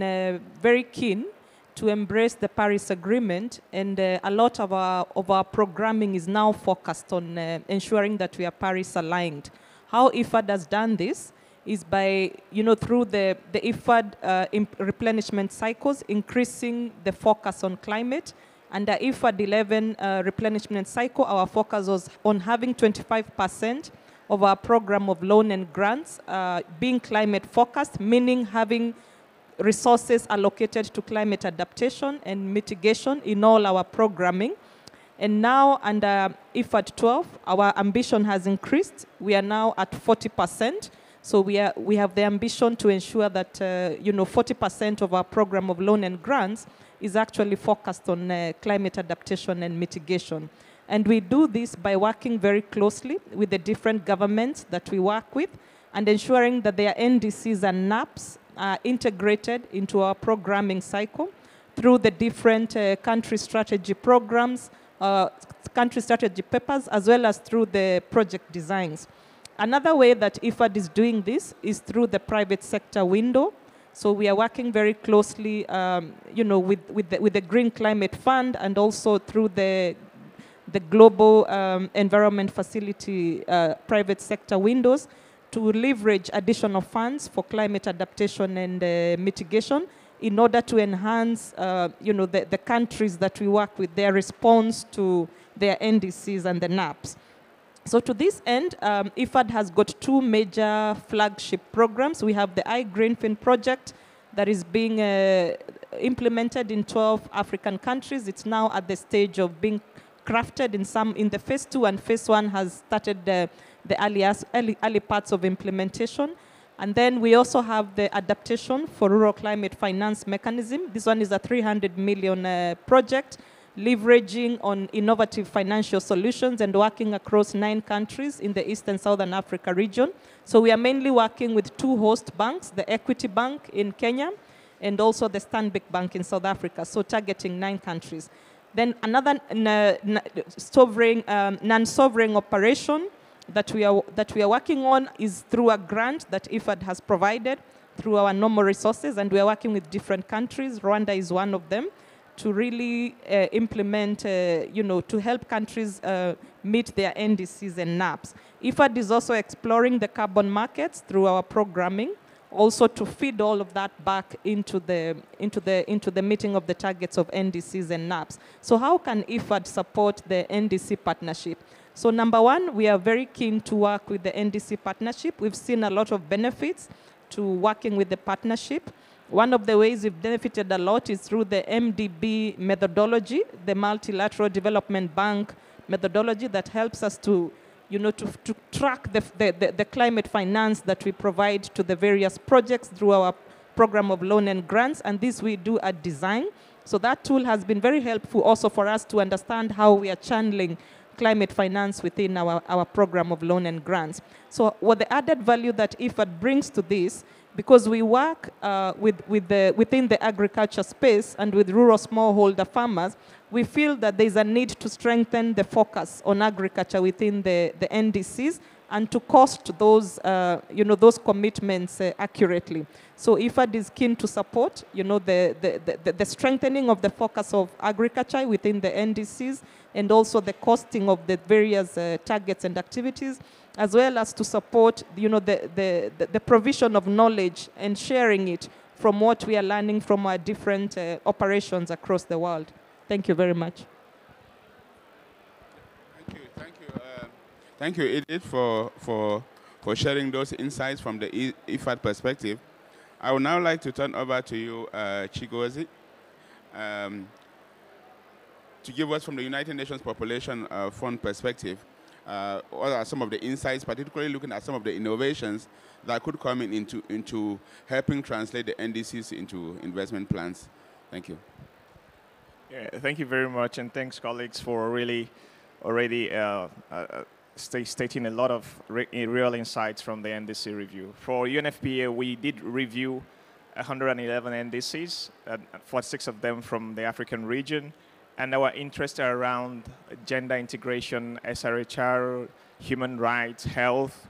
very keen to embrace the Paris Agreement, and a lot of our programming is now focused on ensuring that we are Paris aligned. How IFAD has done this is by, through the IFAD replenishment cycles, increasing the focus on climate. Under IFAD 11 replenishment cycle, our focus was on having 25% of our program of loan and grants being climate focused, meaning having resources allocated to climate adaptation and mitigation in all our programming. And now under IFAD 12, our ambition has increased. We are now at 40%. So we have the ambition to ensure that 40% of our program of loan and grants is actually focused on climate adaptation and mitigation. And we do this by working very closely with the different governments that we work with and ensuring that their NDCs and NAPs are integrated into our programming cycle through the different country strategy programs, country strategy papers, as well as through the project designs. Another way that IFAD is doing this is through the private sector window. So we are working very closely, with the Green Climate Fund and also through the Global Environment Facility private sector windows to leverage additional funds for climate adaptation and mitigation in order to enhance, the countries that we work with, their response to their NDCs and the NAPs. So to this end, IFAD has got 2 major flagship programs. We have the iGreenfin project that is being implemented in 12 African countries. It's now at the stage of being crafted in the phase 2, and phase 1 has started the early parts of implementation. And then we also have the adaptation for rural climate finance mechanism. This one is a 300 million project leveraging on innovative financial solutions and working across 9 countries in the East and Southern Africa region. So we are mainly working with 2 host banks, the Equity Bank in Kenya and also the Stanbic Bank in South Africa, so targeting 9 countries. Then another non-sovereign operation that we are working on is through a grant that IFAD has provided through our normal resources, and we are working with different countries. Rwanda is one of them, to really implement, to help countries meet their NDCs and NAPs. IFAD is also exploring the carbon markets through our programming, also to feed all of that back into the meeting of the targets of NDCs and NAPs. So how can IFAD support the NDC partnership? So number one, we are very keen to work with the NDC partnership. We've seen a lot of benefits to working with the partnership. One of the ways we've benefited a lot is through the MDB methodology, the Multilateral Development Bank methodology that helps us to track the climate finance that we provide to the various projects through our program of loan and grants, and this we do at design. So that tool has been very helpful also for us to understand how we are channeling climate finance within our program of loan and grants. So what the added value that IFAD brings to this, because we work within the agriculture space and with rural smallholder farmers, we feel that there's a need to strengthen the focus on agriculture within the NDCs and to cost those, those commitments accurately. So IFAD is keen to support, the strengthening of the focus of agriculture within the NDCs and also the costing of the various targets and activities, as well as to support, the provision of knowledge and sharing it from what we are learning from our different operations across the world. Thank you very much. Thank you, Edith, for sharing those insights from the IFAD perspective. I would now like to turn over to you, Chigozie, to give us from the United Nations Population Fund perspective, what are some of the insights, particularly looking at some of the innovations that could come into helping translate the NDCs into investment plans. Thank you. Yeah, thank you very much, and thanks, colleagues, for really already stating a lot of real insights from the NDC review. For UNFPA, we did review 111 NDCs, 46 of them from the African region, and our interests are around gender integration, SRHR, human rights, health,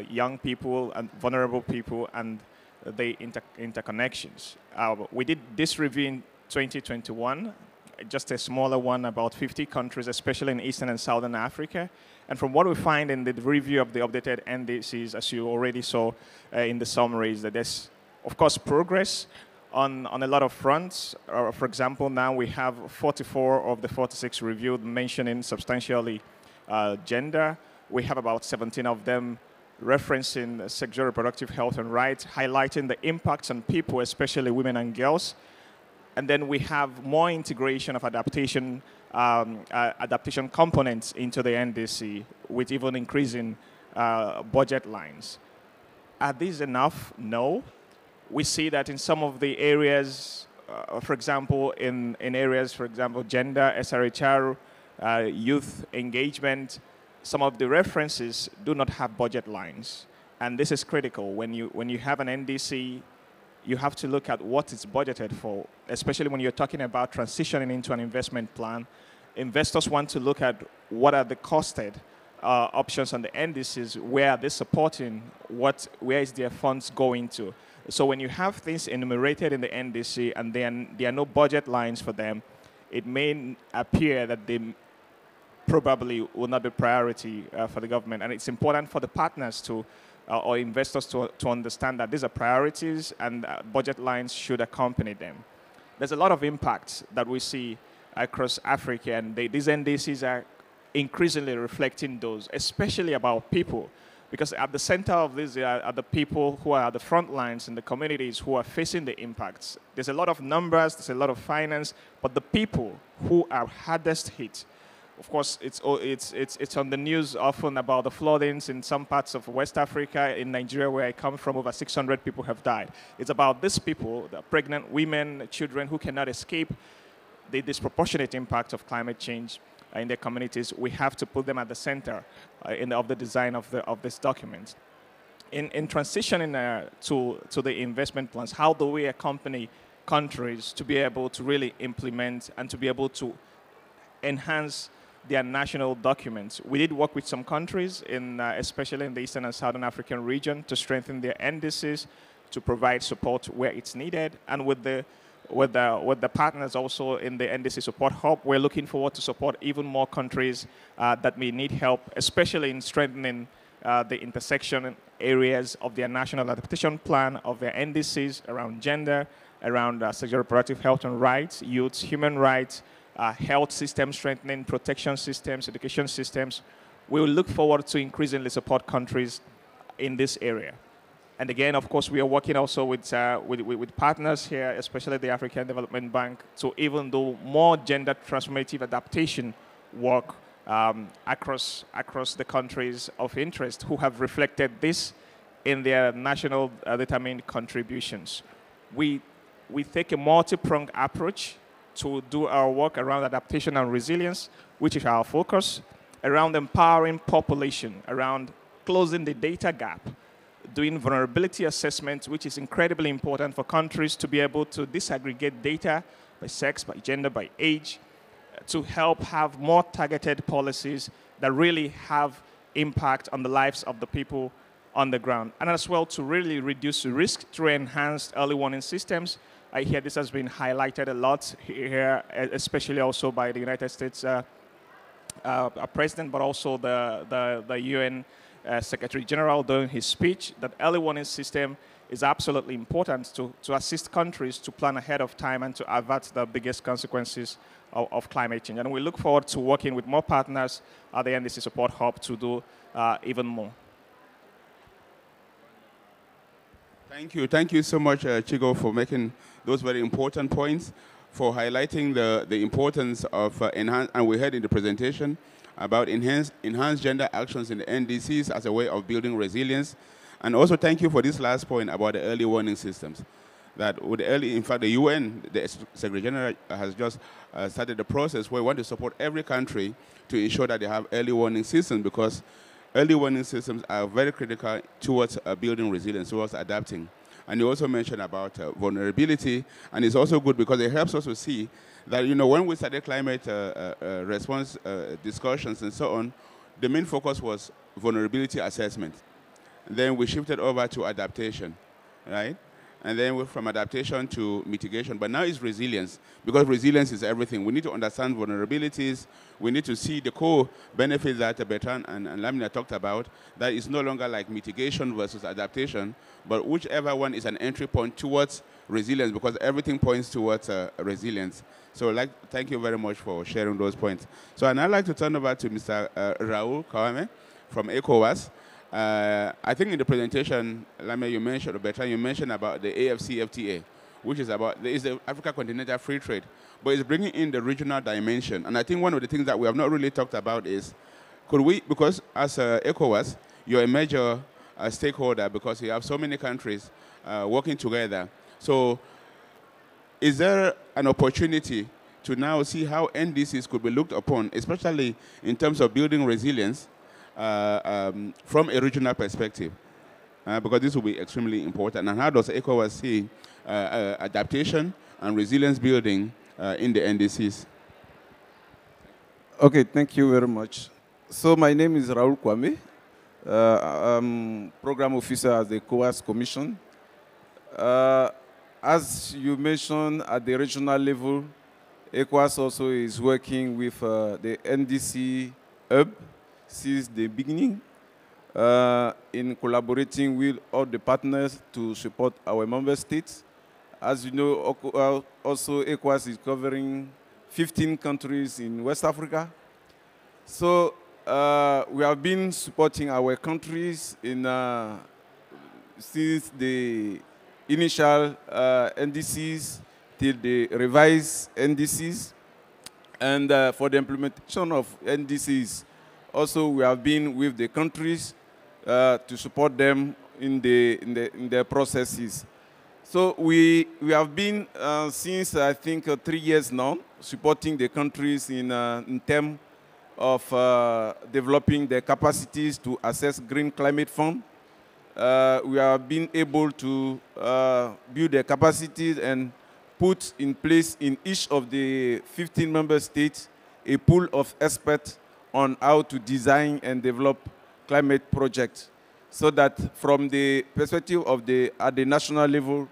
young people and vulnerable people, and the interconnections. We did this review in 2021, just a smaller one, about 50 countries, especially in Eastern and Southern Africa. And from what we find in the review of the updated NDCs, as you already saw in the summaries, that there's, of course, progress on a lot of fronts. For example, now we have 44 of the 46 reviewed mentioning substantially gender. We have about 17 of them referencing sexual reproductive health and rights, highlighting the impacts on people, especially women and girls. And then we have more integration of adaptation components into the NDC, with even increasing budget lines. Are these enough? No. We see that in some of the areas, for example, in areas, for example, gender, SRHR, youth engagement, some of the references do not have budget lines. And this is critical. When you have an NDC, you have to look at what it's budgeted for, especially when you're talking about transitioning into an investment plan. Investors want to look at what are the costed options on the NDCs, where are they supporting, where is their funds going to. So when you have things enumerated in the NDC and there are no budget lines for them, it may appear that they probably will not be priority for the government. And it's important for the partners to or investors to understand that these are priorities and budget lines should accompany them. There's a lot of impacts that we see across Africa, and these NDCs are increasingly reflecting those, especially about people, because at the center of this are the people who are at the front lines in the communities who are facing the impacts. There's a lot of numbers, there's a lot of finance, but the people who are hardest hit. Of course, it's on the news often about the floodings in some parts of West Africa. In Nigeria, where I come from, over 600 people have died. It's about these people, the pregnant women, children who cannot escape the disproportionate impact of climate change in their communities, we have to put them at the center of the design of this document. In transitioning to the investment plans, how do we accompany countries to be able to really implement and to be able to enhance their national documents? We did work with some countries, especially in the Eastern and Southern African region, to strengthen their NDCs, to provide support where it's needed, and with the partners also in the NDC Support Hub, we're looking forward to support even more countries that may need help, especially in strengthening the intersection areas of their national adaptation plan, of their NDCs around gender, around sexual reproductive health and rights, youth, human rights, health systems strengthening, protection systems, education systems. We will look forward to increasingly support countries in this area. And again, of course, we are working also with partners here, especially the African Development Bank, to even do more gender transformative adaptation work across the countries of interest who have reflected this in their national determined contributions. We take a multi-pronged approach to do our work around adaptation and resilience, which is our focus, around empowering population, around closing the data gap, doing vulnerability assessment, which is incredibly important for countries to be able to disaggregate data by sex, by gender, by age, to help have more targeted policies that really have impact on the lives of the people on the ground, and as well to really reduce risk through enhanced early warning systems. I hear this has been highlighted a lot here, especially also by the United States President, but also the UN Secretary General during his speech, that early warning system is absolutely important to assist countries to plan ahead of time and to avert the biggest consequences of climate change. And we look forward to working with more partners at the NDC Support Hub to do even more. Thank you so much, Chigo, for making those very important points, for highlighting the importance of enhanced, and we heard in the presentation about enhanced gender actions in the NDCs as a way of building resilience. And also thank you for this last point about the early warning systems. That with in fact, the UN, the Secretary General has just started the process where we want to support every country to ensure that they have early warning systems, because early warning systems are very critical towards building resilience, towards adapting. And you also mentioned about vulnerability, and it's also good because it helps us to see that, you know, when we started climate response discussions and so on, the main focus was vulnerability assessment. Then we shifted over to adaptation, right? And then from adaptation to mitigation. But now it's resilience, because resilience is everything. We need to understand vulnerabilities. We need to see the core benefits that Bertrand and Lamina talked about, that it's no longer like mitigation versus adaptation, but whichever one is an entry point towards resilience, because everything points towards resilience. So thank you very much for sharing those points. So I'd like to turn over to Mr. Raul Kawame from ECOWAS. I think in the presentation, Lamia, you mentioned, or Bertrand, you mentioned about the AfCFTA, which is about, is the Africa Continental Free Trade, but it's bringing in the regional dimension. And I think one of the things that we have not really talked about is, could we, because as ECOWAS, you're a major stakeholder because you have so many countries working together. So is there an opportunity to now see how NDCs could be looked upon, especially in terms of building resilience, from a regional perspective, because this will be extremely important. And how does ECOWAS see adaptation and resilience building in the NDCs? Okay, thank you very much. So my name is Raul Kwame. I'm Program Officer at the ECOWAS Commission. As you mentioned, at the regional level, ECOWAS also is working with the NDC Hub since the beginning, in collaborating with all the partners to support our member states. As you know, also ECOWAS is covering 15 countries in West Africa. So we have been supporting our countries in, since the initial NDCs till the revised NDCs. And for the implementation of NDCs, also we have been with the countries to support them in their processes. So we have been, since I think 3 years now, supporting the countries in terms of developing their capacities to access green climate fund. We have been able to build their capacities and put in place in each of the 15 member states a pool of experts on how to design and develop climate projects, so that from the perspective of at the national level,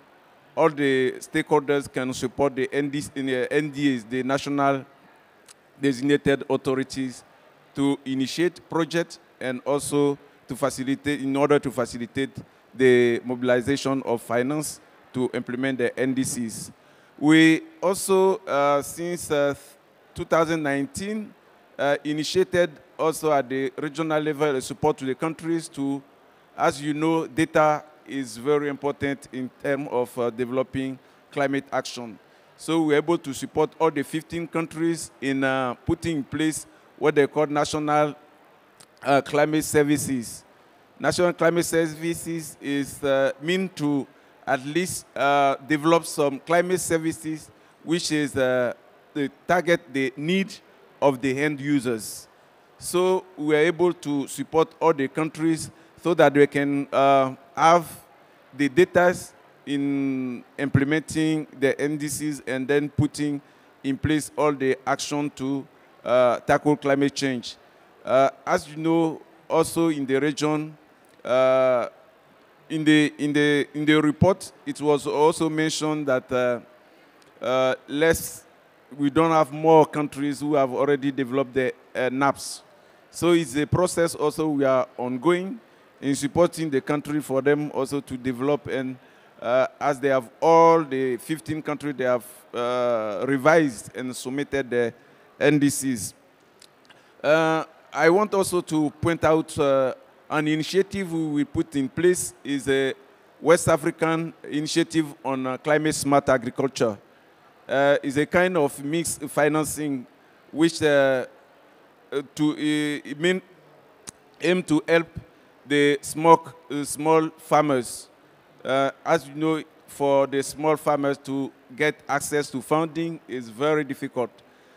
all the stakeholders can support the NDAs, the national designated authorities, to initiate projects and also to facilitate, in order to facilitate the mobilization of finance to implement the NDCs. We also, since 2019, initiated also at the regional level a support to the countries to, as you know, data is very important in terms of developing climate action. So we're able to support all the 15 countries in putting in place what they call national climate services. National climate services is meant to at least develop some climate services which is target the need of the end users. So we are able to support all the countries so that they can have the data in implementing the NDCs and then putting in place all the action to tackle climate change. As you know, also in the region, in the report, it was also mentioned that we don't have more countries who have already developed the NAPs. So it's a process also we are ongoing in supporting the country for them also to develop, and as they have all the 15 countries, they have revised and submitted the NDCs. I want also to point out an initiative we put in place is a West African initiative on climate smart agriculture. It's a kind of mixed financing which aim to help the small farmers. As you know, for the small farmers to get access to funding is very difficult.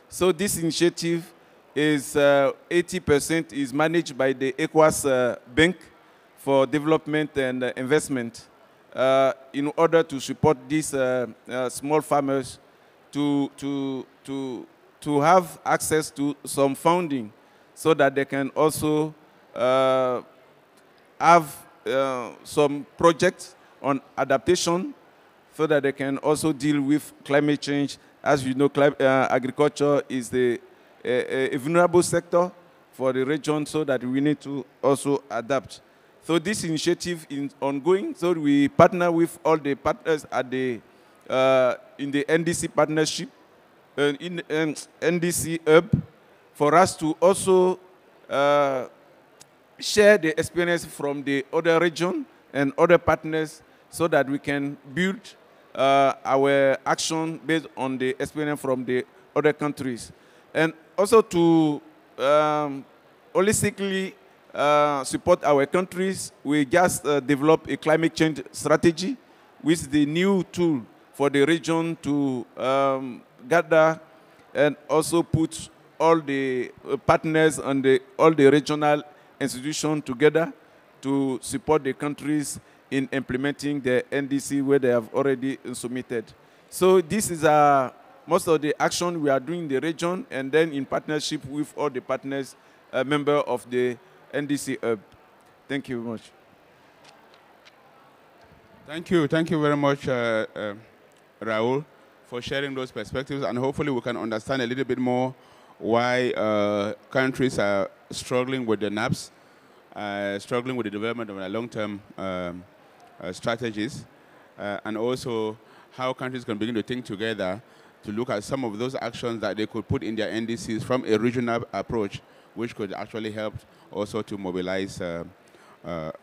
So this initiative is 80% is managed by the ECOWAS Bank for Development and Investment in order to support these small farmers to have access to some funding so that they can also have some projects on adaptation so that they can also deal with climate change. As you know, agriculture is a vulnerable sector for the region, so that we need to also adapt. So this initiative is ongoing. So we partner with all the partners at in the NDC partnership, in NDC Hub, for us to also share the experience from the other region and other partners, so that we can build our action based on the experience from the other countries. And also to holistically support our countries, we just developed a climate change strategy, which is the new tool for the region to gather and also put all the partners and all the regional institutions together to support the countries in implementing the NDC where they have already submitted. So this is most of the action we are doing in the region, and then in partnership with all the partners, member of the NDC Hub. Thank you very much. Thank you very much, Raul, for sharing those perspectives, and hopefully we can understand a little bit more why countries are struggling with the NAPs, struggling with the development of their long-term strategies, and also how countries can begin to think together to look at some of those actions that they could put in their NDCs from a regional approach, which could actually help also to mobilize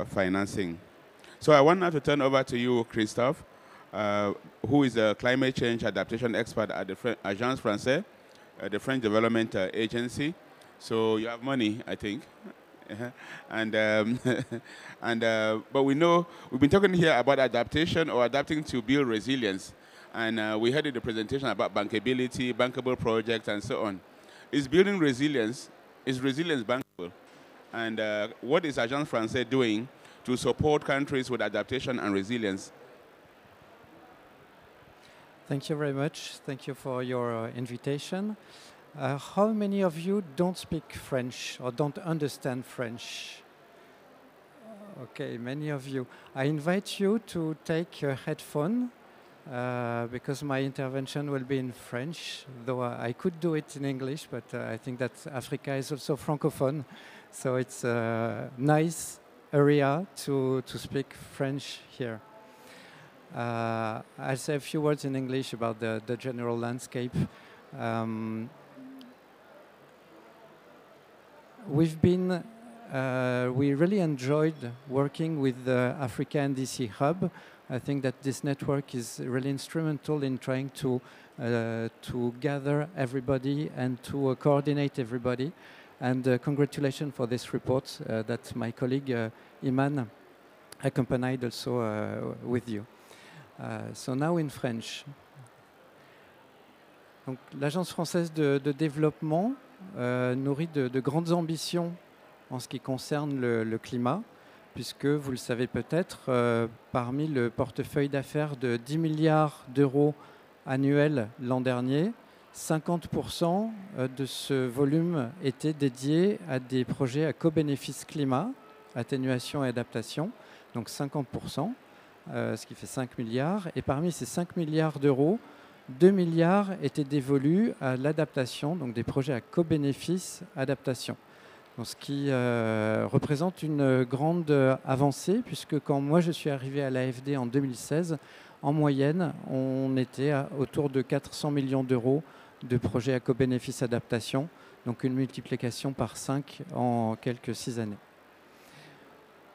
financing. So I want now to turn over to you, Christophe, who is a climate change adaptation expert at the Agence Française, the French Development Agency. So you have money, I think. And but we know we've been talking here about adaptation or adapting to build resilience, and we heard in the presentation about bankability, bankable projects, and so on. Is building resilience? Is resilience bankable? And what is Agence Française doing to support countries with adaptation and resilience? Thank you very much. Thank you for your invitation. How many of you don't speak French or don't understand French? Okay, many of you. I invite you to take a headphone because my intervention will be in French, though I could do it in English, but I think that Africa is also Francophone, so it's a nice area to speak French here. I'll say a few words in English about the general landscape. We really enjoyed working with the Africa NDC Hub. I think that this network is really instrumental in trying to gather everybody and to coordinate everybody. And congratulations for this report that my colleague Iman accompanied also with you. So now in French. L'Agence française de développement nourrit de grandes ambitions en ce qui concerne le climat, puisque vous le savez peut-être, parmi le portefeuille d'affaires de 10 milliards d'euros annuels l'an dernier, 50% de ce volume était dédié à des projets à co-bénéfice climat, atténuation et adaptation, donc 50%, ce qui fait 5 milliards. Et parmi ces 5 milliards d'euros, 2 milliards étaient dévolus à l'adaptation, donc des projets à co-bénéfice adaptation. Donc, ce qui représente une grande avancée, puisque quand moi je suis arrivé à l'AfD en 2016, en moyenne, on était autour de 400 millions d'euros de projets à co-bénéfice adaptation, donc une multiplication par 5 en quelques 6 années.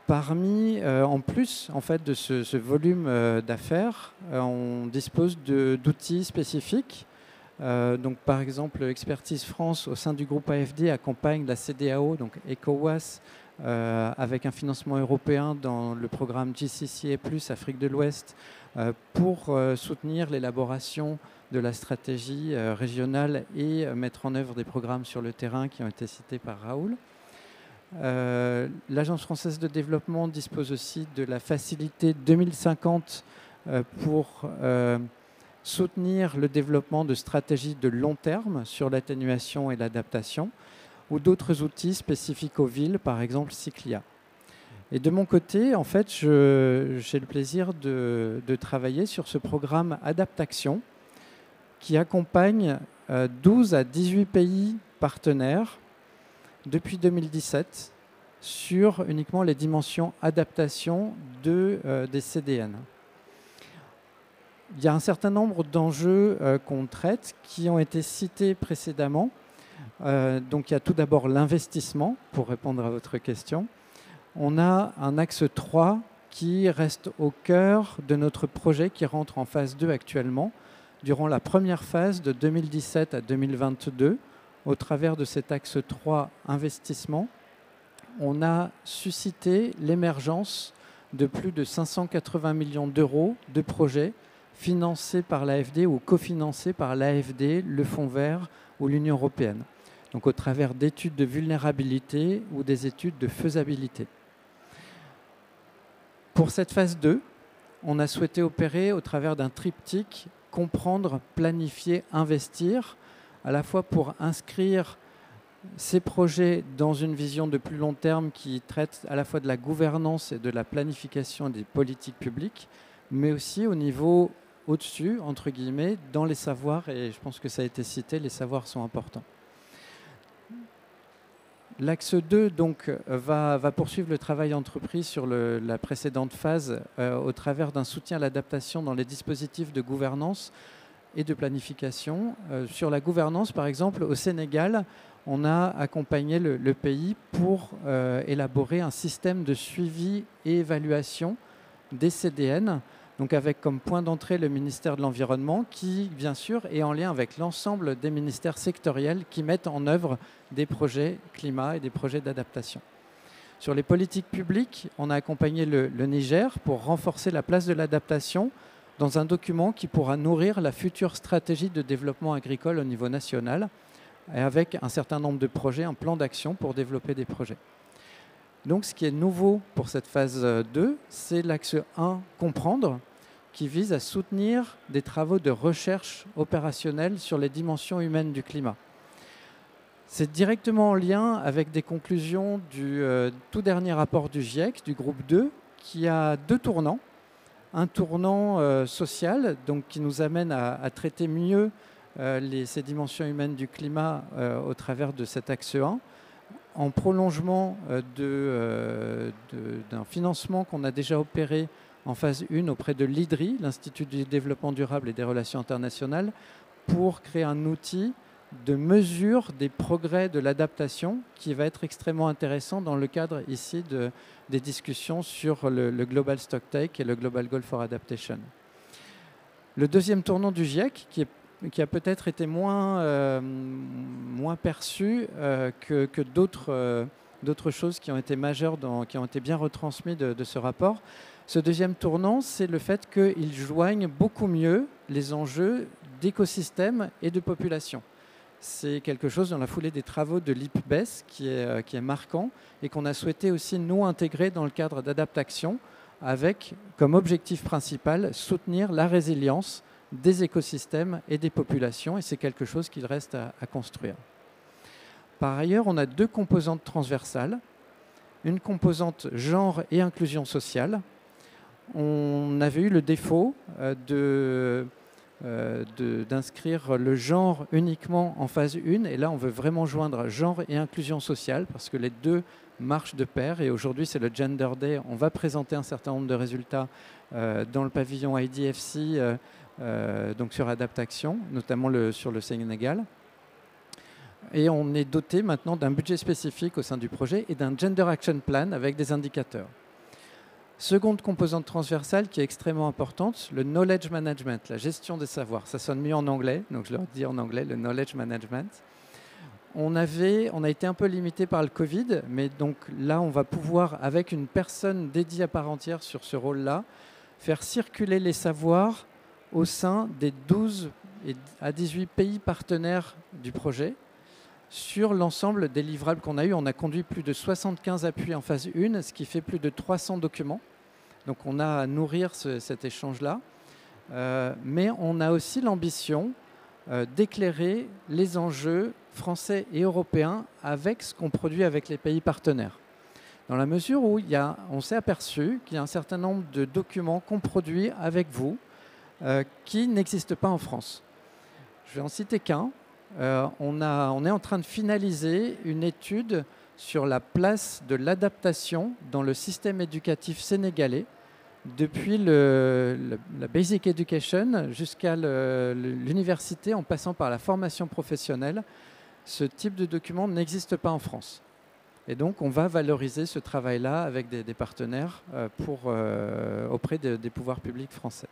Parmi, en plus en fait, de ce volume d'affaires, on dispose d'outils spécifiques. Donc, par exemple, Expertise France, au sein du groupe AfD, accompagne la CEDEAO, donc ECOWAS, avec un financement européen dans le programme GCCA+, Afrique de l'Ouest, pour soutenir l'élaboration de la stratégie régionale et mettre en œuvre des programmes sur le terrain qui ont été cités par Raoul. L'Agence française de développement dispose aussi de la facilité 2050 pour soutenir le développement de stratégies de long terme sur l'atténuation et l'adaptation, ou d'autres outils spécifiques aux villes, par exemple Cyclia. Et de mon côté, en fait, j'ai le plaisir de travailler sur ce programme Adaptation qui accompagne 12 à 18 pays partenaires depuis 2017 sur uniquement les dimensions adaptation des CDN. Il y a un certain nombre d'enjeux qu'on traite qui ont été cités précédemment. Donc il y a tout d'abord l'investissement, pour répondre à votre question. On a un axe 3 qui reste au cœur de notre projet qui rentre en phase 2 actuellement. Durant la première phase de 2017 à 2022, au travers de cet axe 3 investissement, on a suscité l'émergence de plus de 580 millions d'euros de projets financés par l'AfD ou cofinancés par l'AfD, le Fonds vert ou l'Union européenne. Donc au travers d'études de vulnérabilité ou des études de faisabilité. Pour cette phase 2, on a souhaité opérer au travers d'un triptyque comprendre, planifier, investir, à la fois pour inscrire ces projets dans une vision de plus long terme qui traite à la fois de la gouvernance et de la planification des politiques publiques, mais aussi au niveau au-dessus, entre guillemets, dans les savoirs, et je pense que ça a été cité, les savoirs sont importants. L'axe 2 donc, va poursuivre le travail entrepris sur la précédente phase au travers d'un soutien à l'adaptation dans les dispositifs de gouvernance et de planification. Sur la gouvernance, par exemple, au Sénégal, on a accompagné le pays pour élaborer un système de suivi et évaluation des CDN, donc avec comme point d'entrée le ministère de l'Environnement qui, bien sûr, est en lien avec l'ensemble des ministères sectoriels qui mettent en œuvre des projets climat et des projets d'adaptation. Sur les politiques publiques, on a accompagné le Niger pour renforcer la place de l'adaptation dans un document qui pourra nourrir la future stratégie de développement agricole au niveau national, et avec un certain nombre de projets, un plan d'action pour développer des projets. Donc ce qui est nouveau pour cette phase 2, c'est l'axe 1, comprendre, qui vise à soutenir des travaux de recherche opérationnelle sur les dimensions humaines du climat. C'est directement en lien avec des conclusions du tout dernier rapport du GIEC, du groupe 2, qui a deux tournants. Un tournant social, donc, qui nous amène à traiter mieux ces dimensions humaines du climat au travers de cet axe 1, en prolongement d'un financement qu'on a déjà opéré en phase 1 auprès de l'IDRI, l'Institut du développement durable et des relations internationales, pour créer un outil de mesure des progrès de l'adaptation qui va être extrêmement intéressant dans le cadre ici des discussions sur le Global Stocktake et le Global Goal for Adaptation. Le deuxième tournant du GIEC, qui a peut-être été moins perçu que d'autres choses qui ont été majeures, qui ont été bien retransmises de ce rapport. Ce deuxième tournant, c'est le fait qu'ils joignent beaucoup mieux les enjeux d'écosystèmes et de population. C'est quelque chose dans la foulée des travaux de l'IPBES qui est marquant et qu'on a souhaité aussi nous intégrer dans le cadre d'adaptation avec comme objectif principal soutenir la résilience des écosystèmes et des populations, et c'est quelque chose qu'il reste à construire. Par ailleurs, on a deux composantes transversales, une composante genre et inclusion sociale. On avait eu le défaut d'inscrire le genre uniquement en phase 1, et là on veut vraiment joindre genre et inclusion sociale parce que les deux marchent de pair, et aujourd'hui c'est le Gender Day. On va présenter un certain nombre de résultats dans le pavillon IDFC donc sur adaptation, notamment sur le Sénégal. Et on est doté maintenant d'un budget spécifique au sein du projet et d'un Gender Action Plan avec des indicateurs. Seconde composante transversale qui est extrêmement importante, le knowledge management, la gestion des savoirs. Ça sonne mieux en anglais, donc je le dis en anglais, le knowledge management. On a été un peu limité par le Covid, mais donc là, on va pouvoir, avec une personne dédiée à part entière sur ce rôle-là, faire circuler les savoirs au sein des 12 à 18 pays partenaires du projet. Sur l'ensemble des livrables qu'on a eu, on a conduit plus de 75 appuis en phase 1, ce qui fait plus de 300 documents. Donc on a à nourrir cet échange-là. Mais on a aussi l'ambition d'éclairer les enjeux français et européens avec ce qu'on produit avec les pays partenaires. Dans la mesure où on s'est aperçu qu'il y a un certain nombre de documents qu'on produit avec vous qui n'existent pas en France. Je vais en citer qu'un. On est en train de finaliser une étude sur la place de l'adaptation dans le système éducatif sénégalais, depuis la basic education jusqu'à l'université, en passant par la formation professionnelle. Ce type de document n'existe pas en France. Et donc, on va valoriser ce travail-là avec des partenaires auprès des pouvoirs publics français.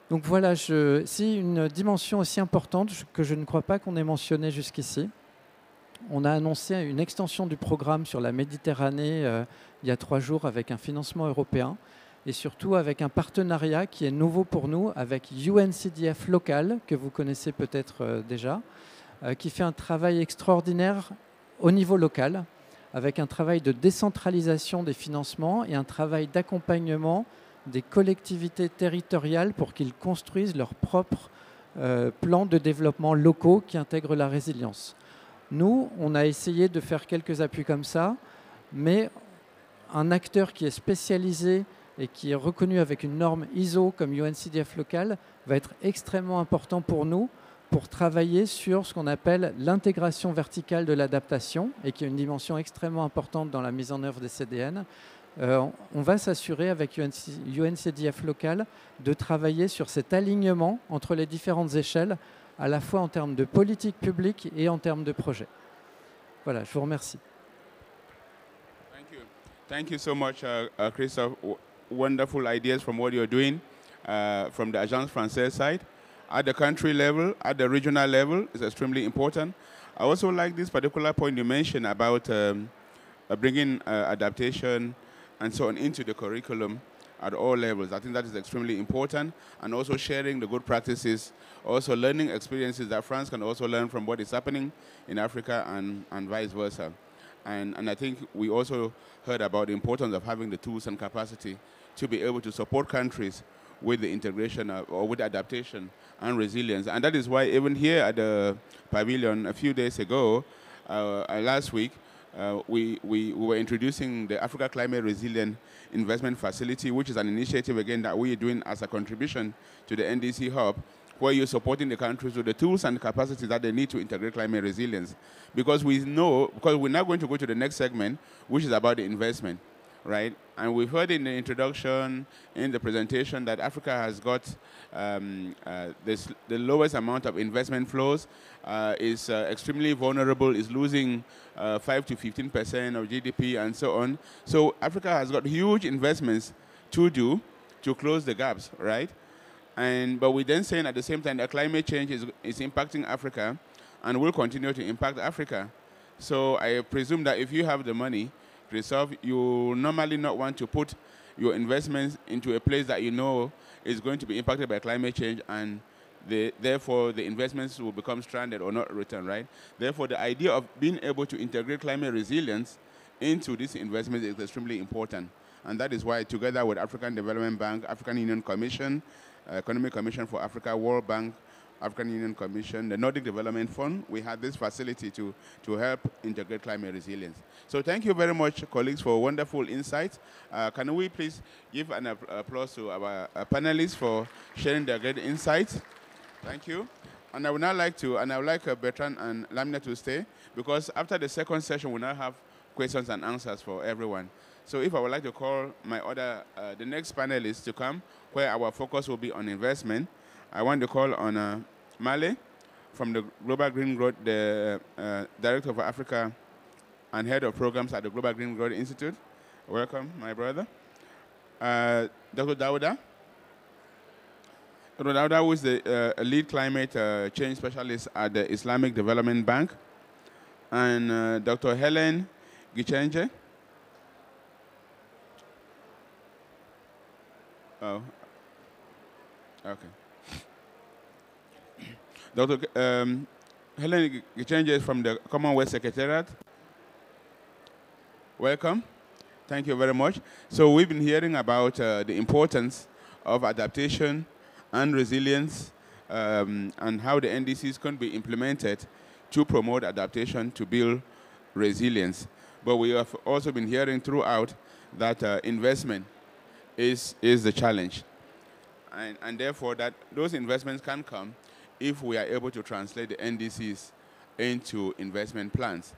Donc voilà, c'est une dimension aussi importante que je ne crois pas qu'on ait mentionnée jusqu'ici. On a annoncé une extension du programme sur la Méditerranée il y a 3 jours avec un financement européen et surtout avec un partenariat qui est nouveau pour nous avec UNCDF local, que vous connaissez peut-être déjà, qui fait un travail extraordinaire au niveau local, avec un travail de décentralisation des financements et un travail d'accompagnement des collectivités territoriales pour qu'ils construisent leurs propres plans de développement locaux qui intègrent la résilience. Nous, on a essayé de faire quelques appuis comme ça, mais un acteur qui est spécialisé et qui est reconnu avec une norme ISO comme UNCDF local va être extrêmement important pour nous pour travailler sur ce qu'on appelle l'intégration verticale de l'adaptation et qui est une dimension extrêmement importante dans la mise en œuvre des CDN. On va s'assurer avec UNCDF local de travailler sur cet alignement entre les différentes échelles, à la fois en termes de politique publique et en termes de projet. Voilà, je vous remercie. Thank you so much, Christophe. Wonderful ideas from what you're doing from the Agence Française side. At the country level, at the regional level, is extremely important. I also like this particular point you mentioned about bringing adaptation and so on into the curriculum at all levels. I think that is extremely important, and also sharing the good practices, also learning experiences that France can also learn from what is happening in Africa and vice versa. And I think we also heard about the importance of having the tools and capacity to be able to support countries with the integration or with adaptation and resilience. And that is why even here at the pavilion a few days ago, last week, we were introducing the Africa Climate Resilient Investment Facility, which is an initiative, again, that we are doing as a contribution to the NDC Hub, where you're supporting the countries with the tools and capacities that they need to integrate climate resilience. Because we know, because we're now going to go to the next segment, which is about the investment, right? And we've heard in the introduction, in the presentation, that Africa has got the lowest amount of investment flows, is extremely vulnerable, is losing 5 to 15% of GDP and so on. So Africa has got huge investments to do to close the gaps, right? But we're then saying at the same time that climate change is impacting Africa and will continue to impact Africa. So I presume that if you have the money, Christophe, you normally not want to put your investments into a place that you know is going to be impacted by climate change, and therefore the investments will become stranded or not returned, right? Therefore, the idea of being able to integrate climate resilience into this investment is extremely important. And that is why, together with African Development Bank, African Union Commission, Economic Commission for Africa, World Bank, African Union Commission, the Nordic Development Fund, we had this facility to help integrate climate resilience. So thank you very much, colleagues, for wonderful insights. Can we please give an applause to our panelists for sharing their great insights? Thank you. And I would now like to, and I would like Bertrand and Lamina to stay, because after the second session, we'll now have questions and answers for everyone. So if I would like to call my other, the next panelists to come, where our focus will be on investment, I want to call on Male from the Global Green Growth, the Director for Africa and Head of Programs at the Global Green Growth Institute. Welcome, my brother. Dr. Dauda. Dr. Dauda, who is the lead climate change specialist at the Islamic Development Bank. And Dr. Helen Gichenje. Oh, okay. Dr. Helen Gichenje is from the Commonwealth Secretariat. Welcome. Thank you very much. So we've been hearing about the importance of adaptation and resilience and how the NDCs can be implemented to promote adaptation to build resilience. But we have also been hearing throughout that investment is the challenge. And therefore, that those investments can come if we are able to translate the NDCs into investment plans.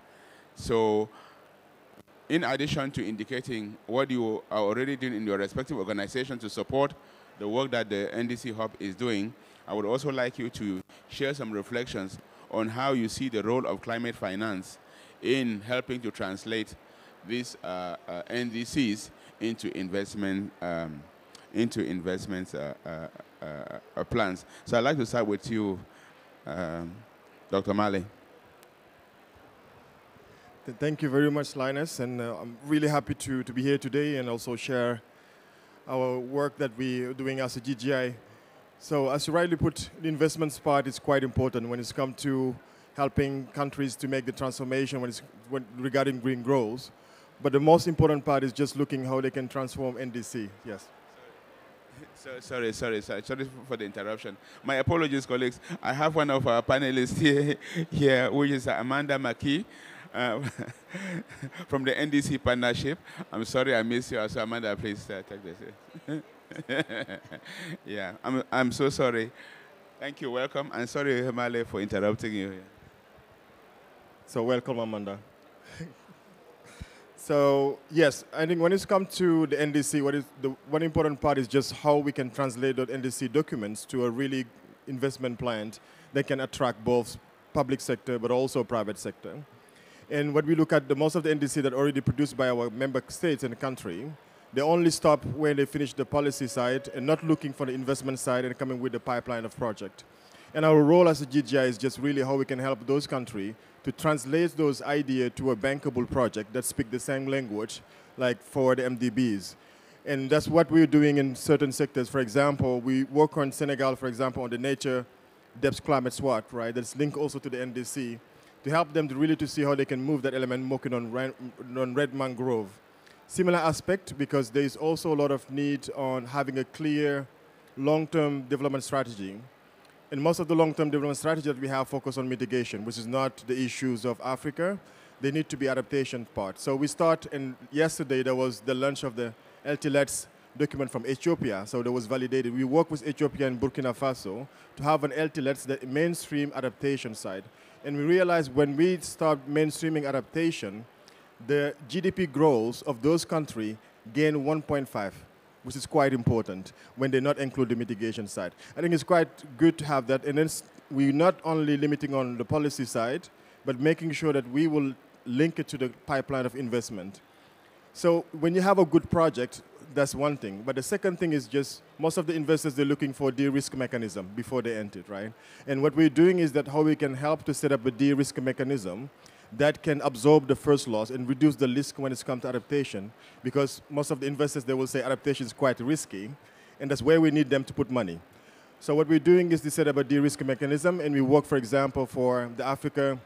So in addition to indicating what you are already doing in your respective organization to support the work that the NDC Hub is doing, I would also like you to share some reflections on how you see the role of climate finance in helping to translate these NDCs into investment plans. So I'd like to start with you, Dr. Male. Thank you very much, Linus, and I'm really happy to be here today and also share our work that we're doing as a GGI. So as you rightly put, the investments part is quite important when it's come to helping countries to make the transformation regarding green growth. But the most important part is just looking how they can transform NDC. Yes. Sorry for the interruption. My apologies, colleagues. I have one of our panelists here, which is Amanda McKee from the NDC partnership. I'm sorry I missed you. So Amanda, please take this. Yeah, I'm so sorry. Thank you. Welcome. And sorry, Male, for interrupting you here. So welcome, Amanda. So yes, I think when it's come to the NDC, one important part is just how we can translate those NDC documents to a really investment plan that can attract both public sector but also private sector. And when we look at most of the NDC that are already produced by our member states in the country, they only stop when they finish the policy side and not looking for the investment side and coming with the pipeline of project. And our role as a GGI is just really how we can help those countries to translate those ideas to a bankable project that speak the same language, like for the MDBs. And that's what we're doing in certain sectors. For example, we work on Senegal, for example, on the nature depth climate SWOT, right? That's linked also to the NDC, to help them to really to see how they can move that element working on red mangrove. Similar aspect, because there is also a lot of need on having a clear long-term development strategy. And most of the long-term development strategy that we have focus on mitigation, which is not the issues of Africa. They need to be adaptation part. So we start, and yesterday there was the launch of the LTLETS document from Ethiopia, so that was validated. We work with Ethiopia and Burkina Faso to have an LTLETS, the mainstream adaptation side. And we realized when we start mainstreaming adaptation, the GDP growth of those countries gain 1.5, which is quite important when they not include the mitigation side. I think it's quite good to have that, and then we're not only limiting on the policy side, but making sure that we will link it to the pipeline of investment. So when you have a good project, that's one thing. But the second thing is just most of the investors, they're looking for a de-risk mechanism before they enter it, right? And what we're doing is that how we can help to set up a de-risk mechanism that can absorb the first loss and reduce the risk when it comes to adaptation, because most of the investors, they will say adaptation is quite risky, and that's where we need them to put money. So what we're doing is to set up a de-risk mechanism, and we work, for example, for the Africa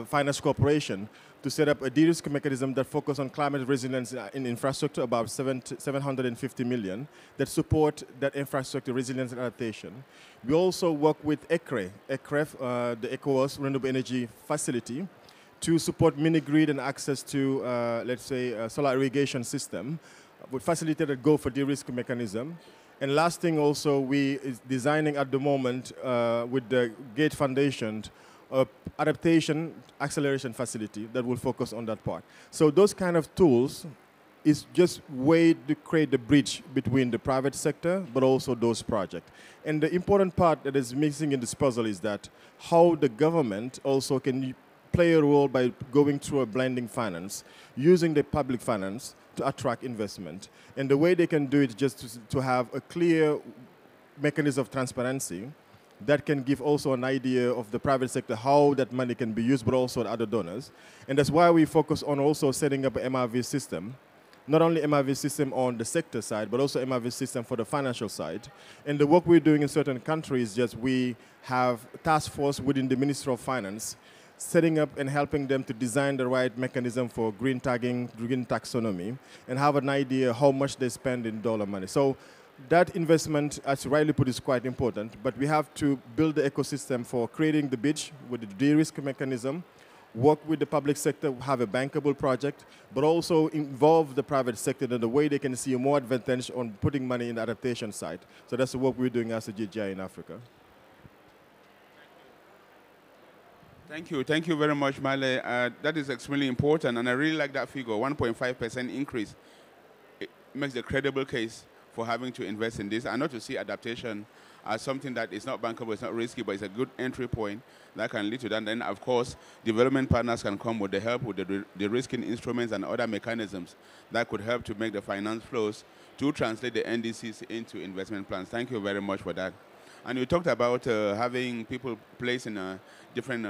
Finance Corporation to set up a de-risk mechanism that focuses on climate resilience in infrastructure, about 750 million, that support that infrastructure resilience and adaptation. We also work with ECRE, the ECOWAS Renewable Energy Facility, to support mini-grid and access to, let's say, a solar irrigation system, with facility that go for de-risk mechanism. And last thing also, we is designing at the moment with the Gate Foundation, adaptation acceleration facility that will focus on that part. So those kind of tools is just way to create the bridge between the private sector, but also those projects. And the important part that is missing in this puzzle is that how the government also can play a role by going through a blending finance, using the public finance to attract investment. And the way they can do it is just to have a clear mechanism of transparency that can give also an idea of the private sector, how that money can be used, but also other donors. And that's why we focus on also setting up an MRV system, not only MRV system on the sector side, but also MRV system for the financial side. And the work we're doing in certain countries, just we have task force within the Ministry of Finance, setting up and helping them to design the right mechanism for green tagging, green taxonomy, and have an idea how much they spend in dollar money. So that investment, as rightly put, is quite important, but we have to build the ecosystem for creating the bridge with the de-risk mechanism, work with the public sector, have a bankable project, but also involve the private sector in the way they can see more advantage on putting money in the adaptation side. So that's the work we're doing as a GGI in Africa. Thank you very much, Male. That is extremely important, and I really like that figure, 1.5% increase. It makes a credible case for having to invest in this, and not to see adaptation as something that is not bankable, it's not risky, but it's a good entry point that can lead to that. And then, of course, development partners can come with the help with the risking instruments and other mechanisms that could help to make the finance flows to translate the NDCs into investment plans. Thank you very much for that. And you talked about having people placed in different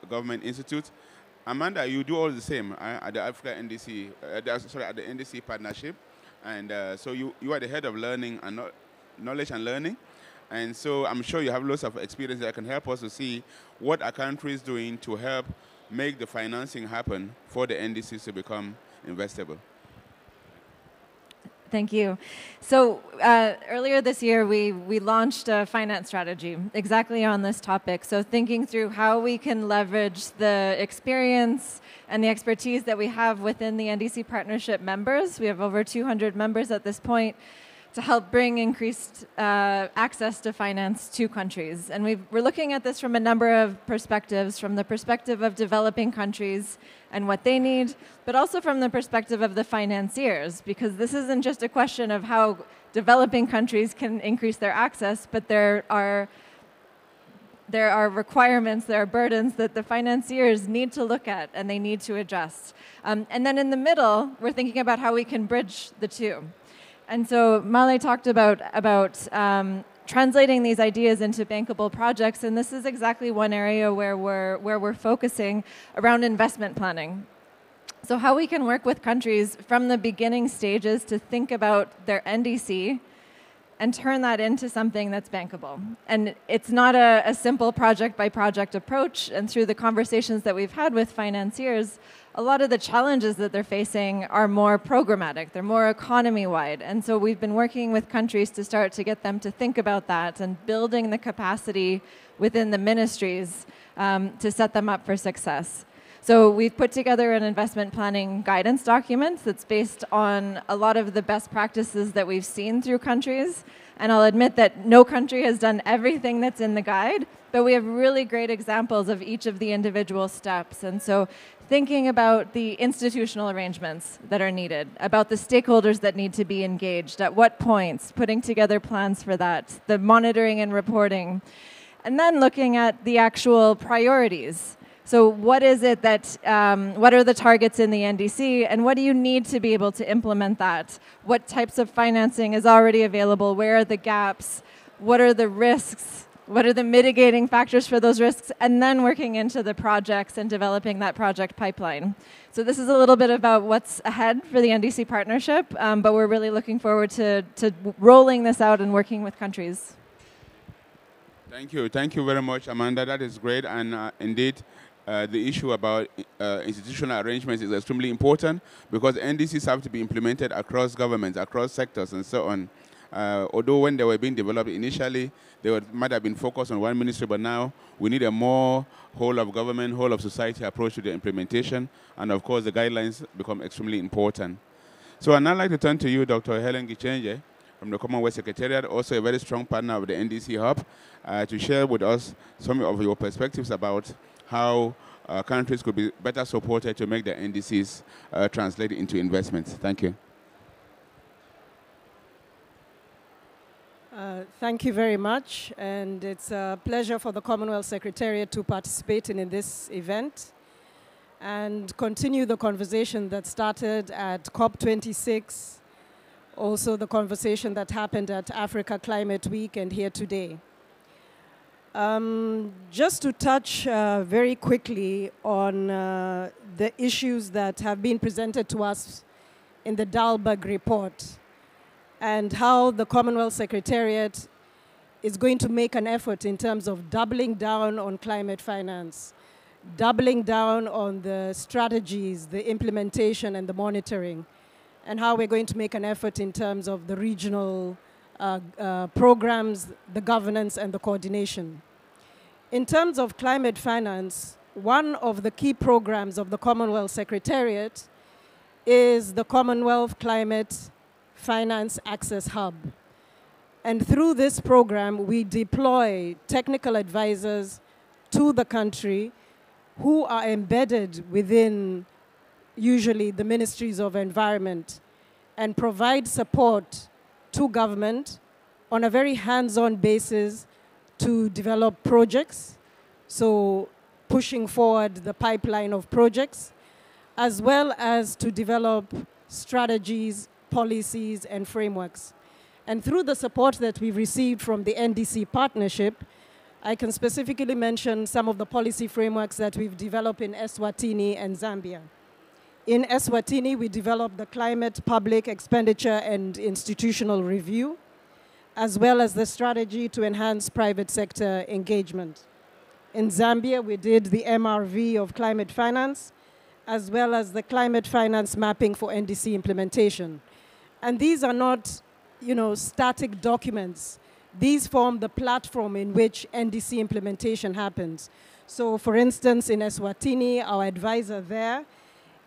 government institutes. Amanda, you do all the same at the Africa NDC, at the NDC partnership. And so you are the head of learning and knowledge and learning. And so I'm sure you have lots of experience that can help us to see what our country is doing to help make the financing happen for the NDCs to become investable. Thank you. So earlier this year, we launched a finance strategy exactly on this topic. So thinking through how we can leverage the experience and the expertise that we have within the NDC partnership members. We have over 200 members at this point to help bring increased access to finance to countries. And we're looking at this from a number of perspectives, from the perspective of developing countries and what they need, but also from the perspective of the financiers, because this isn't just a question of how developing countries can increase their access, but there are requirements, there are burdens that the financiers need to look at and they need to adjust. And then in the middle, we're thinking about how we can bridge the two. And so Male talked about translating these ideas into bankable projects, and this is exactly one area where we're focusing around investment planning. So how we can work with countries from the beginning stages to think about their NDC and turn that into something that's bankable. And it's not a simple project-by-project approach, and through the conversations that we've had with financiers, a lot of the challenges that they're facing are more programmatic, they're more economy-wide. And so we've been working with countries to start to get them to think about that and building the capacity within the ministries to set them up for success. So we've put together an investment planning guidance document that's based on a lot of the best practices that we've seen through countries. And I'll admit that no country has done everything that's in the guide, but we have really great examples of each of the individual steps. And so thinking about the institutional arrangements that are needed, about the stakeholders that need to be engaged, at what points, putting together plans for that, the monitoring and reporting, and then looking at the actual priorities. So what is it that, what are the targets in the NDC, and what do you need to be able to implement that? What types of financing is already available? Where are the gaps? What are the risks? What are the mitigating factors for those risks? And then working into the projects and developing that project pipeline. So this is a little bit about what's ahead for the NDC partnership, but we're really looking forward to rolling this out and working with countries. Thank you very much, Amanda. That is great, and indeed, the issue about institutional arrangements is extremely important because NDCs have to be implemented across governments, across sectors, and so on. Although when they were being developed initially, might have been focused on one ministry, but now we need a more whole of government, whole of society approach to the implementation, and of course the guidelines become extremely important. So I'd now like to turn to you, Dr. Helen Gichenje, from the Commonwealth Secretariat, also a very strong partner of the NDC Hub, to share with us some of your perspectives about how countries could be better supported to make their NDCs translate into investments. Thank you. Thank you very much, and it's a pleasure for the Commonwealth Secretariat to participate in this event and continue the conversation that started at COP26, also the conversation that happened at Africa Climate Week and here today. Just to touch very quickly on the issues that have been presented to us in the Dahlberg report and how the Commonwealth Secretariat is going to make an effort in terms of doubling down on climate finance, doubling down on the strategies, the implementation and the monitoring, and how we're going to make an effort in terms of the regional programs, the governance and the coordination. In terms of climate finance, one of the key programs of the Commonwealth Secretariat is the Commonwealth Climate Finance Access Hub. And through this program, we deploy technical advisors to the country who are embedded within usually the ministries of environment and provide support to government on a very hands-on basis to develop projects, so pushing forward the pipeline of projects, as well as to develop strategies, policies, and frameworks. And through the support that we've received from the NDC partnership, I can specifically mention some of the policy frameworks that we've developed in Eswatini and Zambia. In Eswatini, we developed the Climate Public Expenditure and Institutional Review, as well as the strategy to enhance private sector engagement. In Zambia, we did the MRV of climate finance, as well as the climate finance mapping for NDC implementation. And these are not, static documents. These form the platform in which NDC implementation happens. So for instance, in Eswatini, our advisor there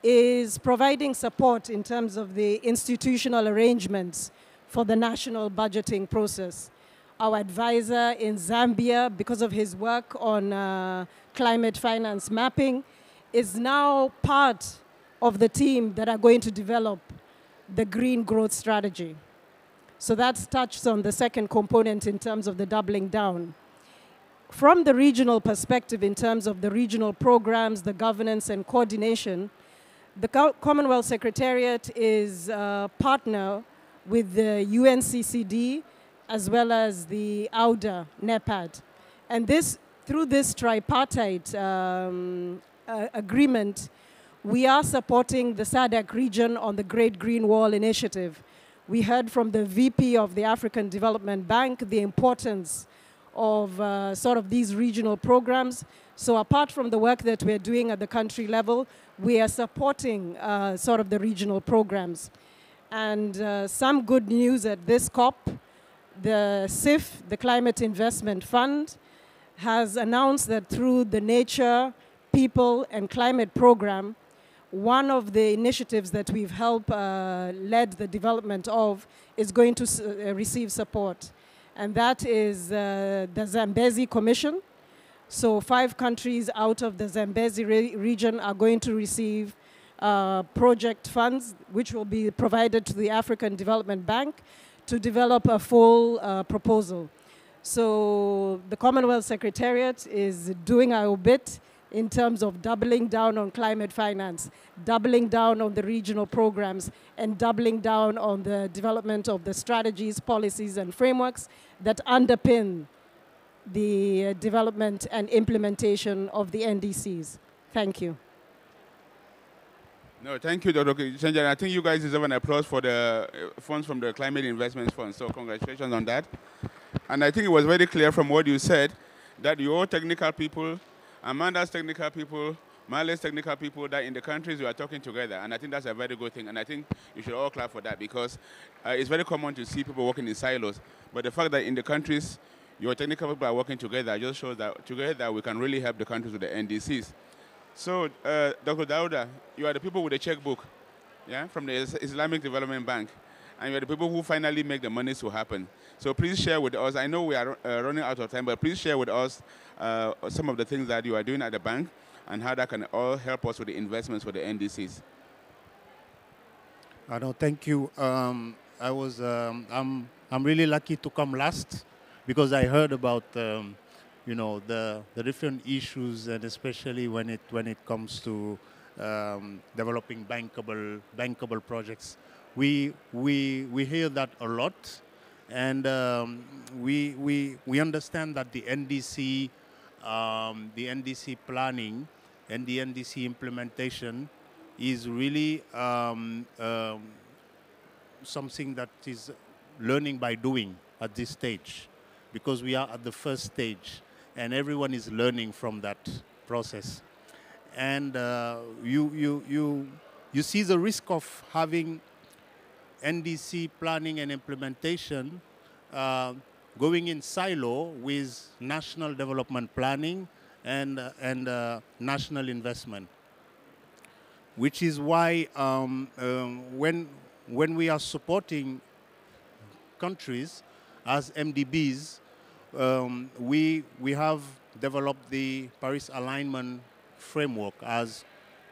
is providing support in terms of the institutional arrangements for the national budgeting process. Our advisor in Zambia, because of his work on climate finance mapping, is now part of the team that are going to develop the green growth strategy. So that's touched on the second component in terms of the doubling down. From the regional perspective, in terms of the regional programs, the governance and coordination, the Commonwealth Secretariat is a partner with the UNCCD as well as the AUDA, NEPAD. And this, through this tripartite agreement, we are supporting the SADC region on the Great Green Wall Initiative. We heard from the VP of the African Development Bank the importance of sort of these regional programs. So apart from the work that we're doing at the country level, we are supporting sort of the regional programs. And some good news at this COP, the CIF, the Climate Investment Fund, has announced that through the Nature, People and Climate Program, one of the initiatives that we've helped led the development of is going to receive support. And that is the Zambezi Commission. So 5 countries out of the Zambezi region are going to receive project funds, which will be provided to the African Development Bank to develop a full proposal. So the Commonwealth Secretariat is doing our bit in terms of doubling down on climate finance, doubling down on the regional programs, and doubling down on the development of the strategies, policies, and frameworks that underpin the development and implementation of the NDCs. Thank you. No, thank you, Dr. Chenjan. I think you guys deserve an applause for the funds from the Climate Investment Fund, so congratulations on that. And I think it was very clear from what you said that your technical people, Amanda's technical people, Male's technical people, that in the countries you are talking together, and I think that's a very good thing, and I think you should all clap for that, because it's very common to see people working in silos, but the fact that in the countries your technical people are working together just shows that together we can really help the countries with the NDCs. So, Dr. Dauda, you are the people with the checkbook, yeah, from the Islamic Development Bank, and you are the people who finally make the money to happen. So please share with us, I know we are running out of time, but please share with us some of the things that you are doing at the bank and how that can all help us with the investments for the NDCs. No, thank you. I'm really lucky to come last because I heard about you know, the different issues, and especially when it comes to developing bankable projects. We hear that a lot, and we understand that the NDC planning and the NDC implementation is really something that is learning by doing at this stage, because we are at the first stage and everyone is learning from that process. And you see the risk of having NDC planning and implementation going in silo with national development planning and national investment, which is why when we are supporting countries as MDBs, we have developed the Paris Alignment Framework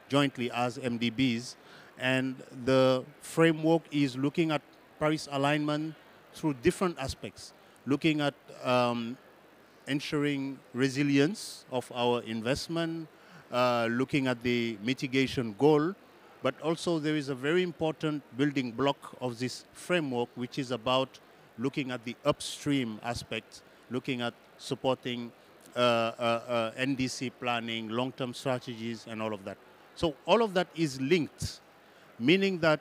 jointly as MDBs, and the framework is looking at Paris alignment through different aspects, looking at ensuring resilience of our investment, looking at the mitigation goal, but also there is a very important building block of this framework, which is about looking at the upstream aspects, looking at supporting NDC planning, long-term strategies, and all of that. So all of that is linked, meaning that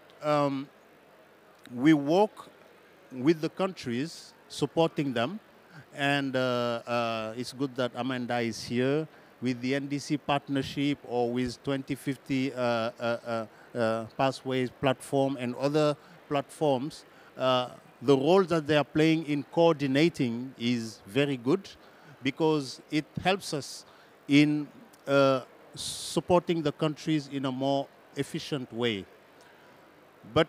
we work with the countries, supporting them, and it's good that Amanda is here with the NDC partnership or with 2050 Pathways platform and other platforms. The role that they are playing in coordinating is very good, because it helps us in supporting the countries in a more efficient way. But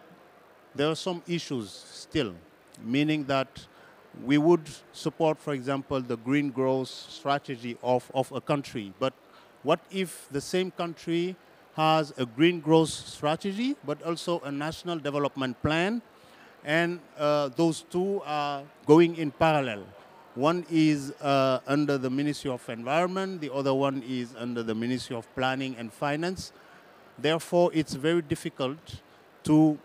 there are some issues still, meaning that we would support, for example, the green growth strategy of a country. But what if the same country has a green growth strategy, but also a national development plan, and those two are going in parallel? One is under the Ministry of Environment, the other one is under the Ministry of Planning and Finance. Therefore, it's very difficult to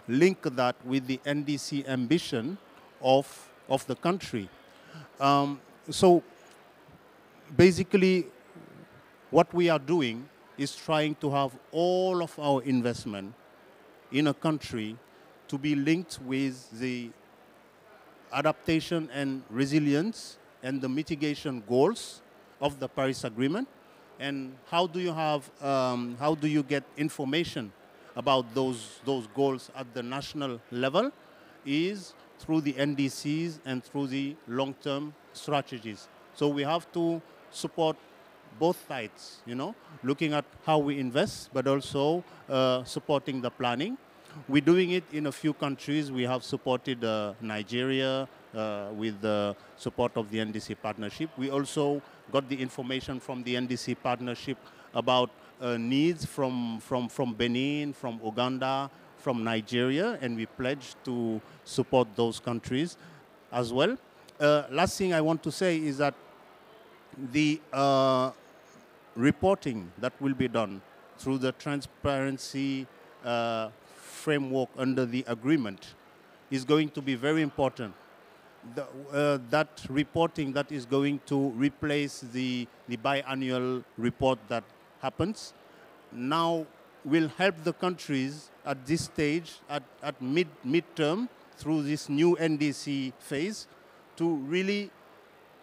link that with the NDC ambition of the country. So basically, what we are doing is trying to have all of our investment in a country to be linked with the adaptation and resilience and the mitigation goals of the Paris Agreement. And how do you get information about those goals at the national level is through the NDCs and through the long-term strategies. So we have to support both sides, you know, looking at how we invest, but also supporting the planning. We're doing it in a few countries. We have supported Nigeria with the support of the NDC partnership. We also got the information from the NDC partnership about needs from Benin, from Uganda, from Nigeria, and we pledged to support those countries as well. Last thing I want to say is that the reporting that will be done through the transparency framework under the agreement is going to be very important. That reporting that is going to replace the biannual report that happens now will help the countries at this stage, at mid-term, through this new NDC phase, to really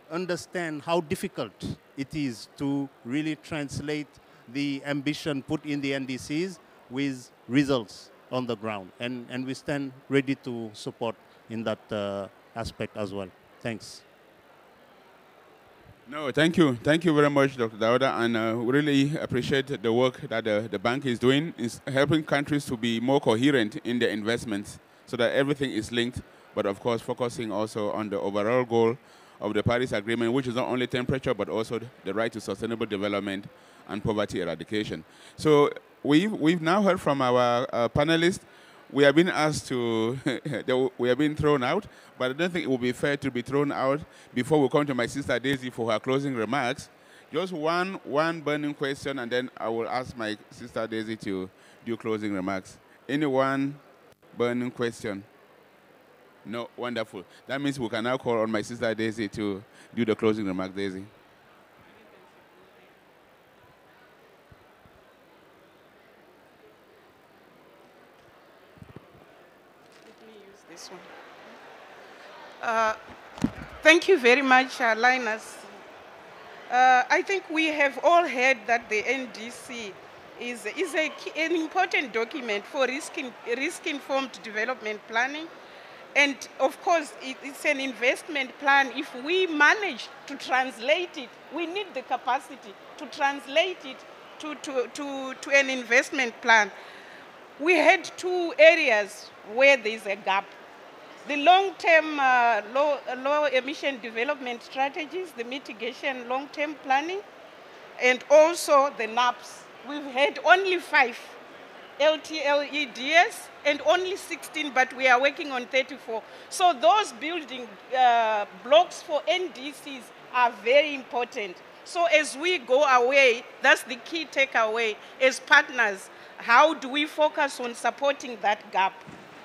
understand how difficult it is to really translate the ambition put in the NDCs with results on the ground. And we stand ready to support in that aspect as well. Thanks. No, thank you. Thank you very much, Dr. Dauda, and we really appreciate the work that the bank is doing in helping countries to be more coherent in their investments so that everything is linked, but of course focusing also on the overall goal of the Paris Agreement, which is not only temperature, but also the right to sustainable development and poverty eradication. So we've now heard from our panelists. We have been asked to, we have been thrown out, but I don't think it would be fair to be thrown out before we come to my sister Daisy for her closing remarks. Just one burning question, and then I will ask my sister Daisy to do closing remarks. Any one burning question? No, wonderful. That means we can now call on my sister Daisy to do the closing remark. Daisy. This one. Thank you very much, Linus. I think we have all heard that the NDC is an important document for risk-informed development planning. And of course, it's an investment plan. If we manage to translate it, we need the capacity to translate it to an investment plan. We had two areas where there's a gap. The long-term low emission development strategies, the mitigation long-term planning, and also the NAPs. We've had only 5 LTLEDs and only 16, but we are working on 34. So those building blocks for NDCs are very important. So as we go away, that's the key takeaway as partners. How do we focus on supporting that gap?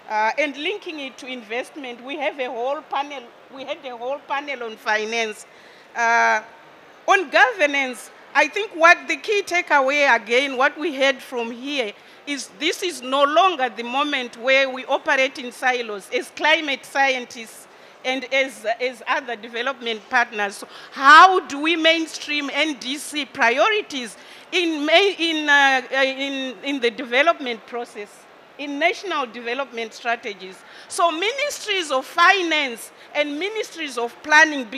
And linking it to investment, we have a whole panel. We had a whole panel on finance. On governance, I think what the key takeaway again, what we heard from here, is this is no longer the moment where we operate in silos as climate scientists and as other development partners. So how do we mainstream NDC priorities in the development process, in national development strategies? So ministries of finance and ministries of planning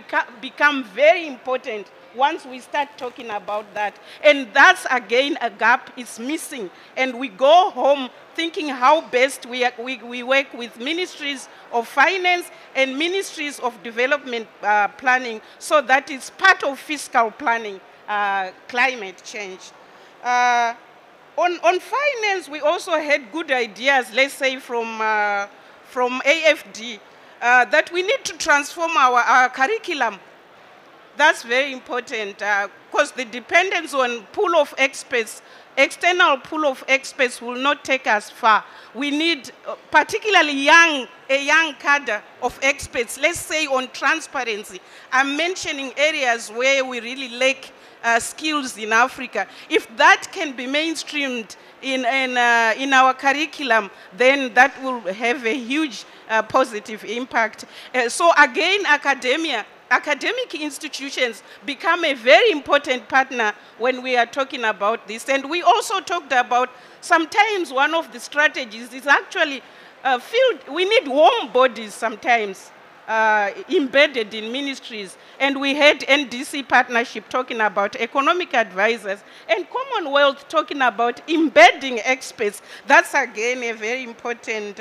become very important once we start talking about that. And that's, again, a gap is missing. And we go home thinking how best we work with ministries of finance and ministries of development planning, so that it's part of fiscal planning, climate change. On finance, we also had good ideas, let's say from AfD, that we need to transform our curriculum. That's very important because the dependence on pool of experts external pool of experts will not take us far. We need particularly a young cadre of experts, let's say on transparency. I'm mentioning areas where we really lack skills in Africa. If that can be mainstreamed in our curriculum, then that will have a huge positive impact. So again, academic institutions become a very important partner when we are talking about this. And we also talked about sometimes one of the strategies is actually we need warm bodies sometimes embedded in ministries. And we had NDC partnership talking about economic advisors and Commonwealth talking about embedding experts. That's again a very important,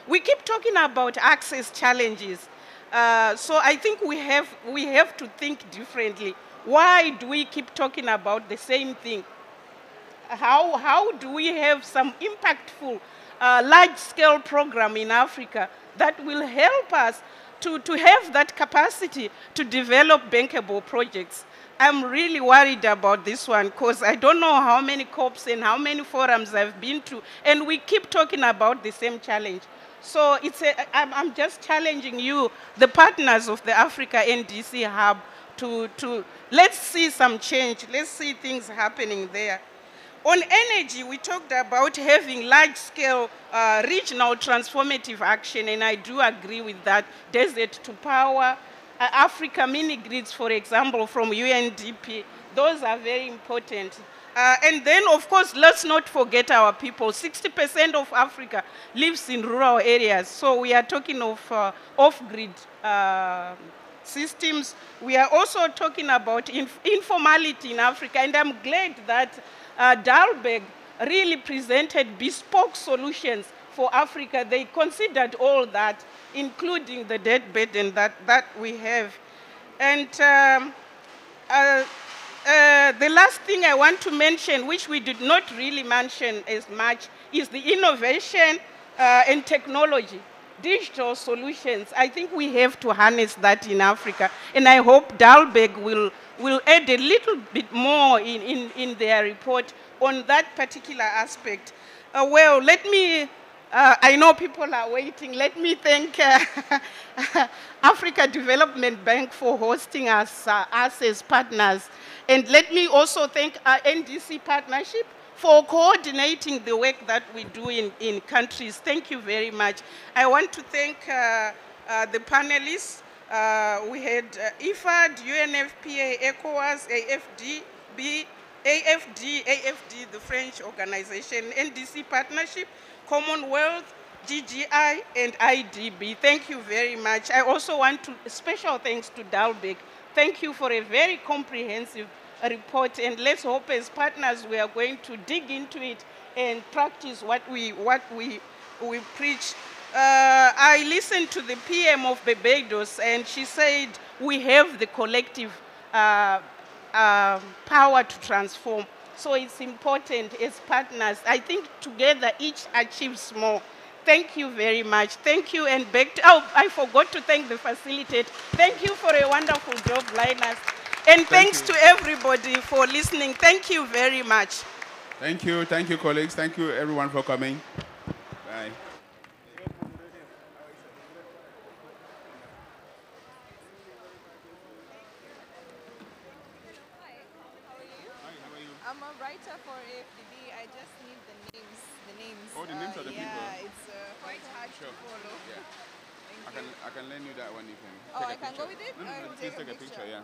we keep talking about access challenges. So I think we have to think differently. Why do we keep talking about the same thing? How do we have some impactful large-scale program in Africa that will help us to have that capacity to develop bankable projects? I'm really worried about this one because I don't know how many COPs and how many forums I've been to, and we keep talking about the same challenge. So I'm just challenging you, the partners of the Africa NDC Hub, to let's see some change. Let's see things happening there. On energy, we talked about having large-scale regional transformative action, and I do agree with that. Desert to power, Africa mini-grids, for example, from UNDP, those are very important. And then, of course, let's not forget our people. 60% of Africa lives in rural areas, so we are talking of off-grid systems. We are also talking about informality in Africa, and I'm glad that Dalberg really presented bespoke solutions for Africa. They considered all that, including the debt burden that we have. And the last thing I want to mention, which we did not really mention as much, is the innovation and technology, digital solutions. I think we have to harness that in Africa, and I hope Dalberg will add a little bit more in their report on that particular aspect. Well, let me, I know people are waiting. Let me thank Africa Development Bank for hosting us as partners. And let me also thank our NDC partnership for coordinating the work that we do in countries. Thank you very much. I want to thank the panelists. We had IFAD, UNFPA, ECOWAS, AfD, the French organization, NDC partnership, Commonwealth, GGI, and IDB. Thank you very much. I also want to, special thanks to Dalberg. Thank you for a very comprehensive report, and let's hope as partners we are going to dig into it and practice what we preach. I listened to the PM of Barbados, and she said we have the collective power to transform. So it's important as partners. I think together each achieves more. Thank you very much. Thank you, and back to, oh, I forgot to thank the facilitator. Thank you for a wonderful job, Linus. And thanks to everybody for listening. Thank you very much. Thank you, colleagues. Thank you, everyone, for coming. Bye. I'm a writer for AfDB. I just need the names. Oh, the names of the people. Yeah, it's quite hard to follow. Yeah. I can lend you that one. You can. Oh, I can go with it? No, please take a picture. Yeah.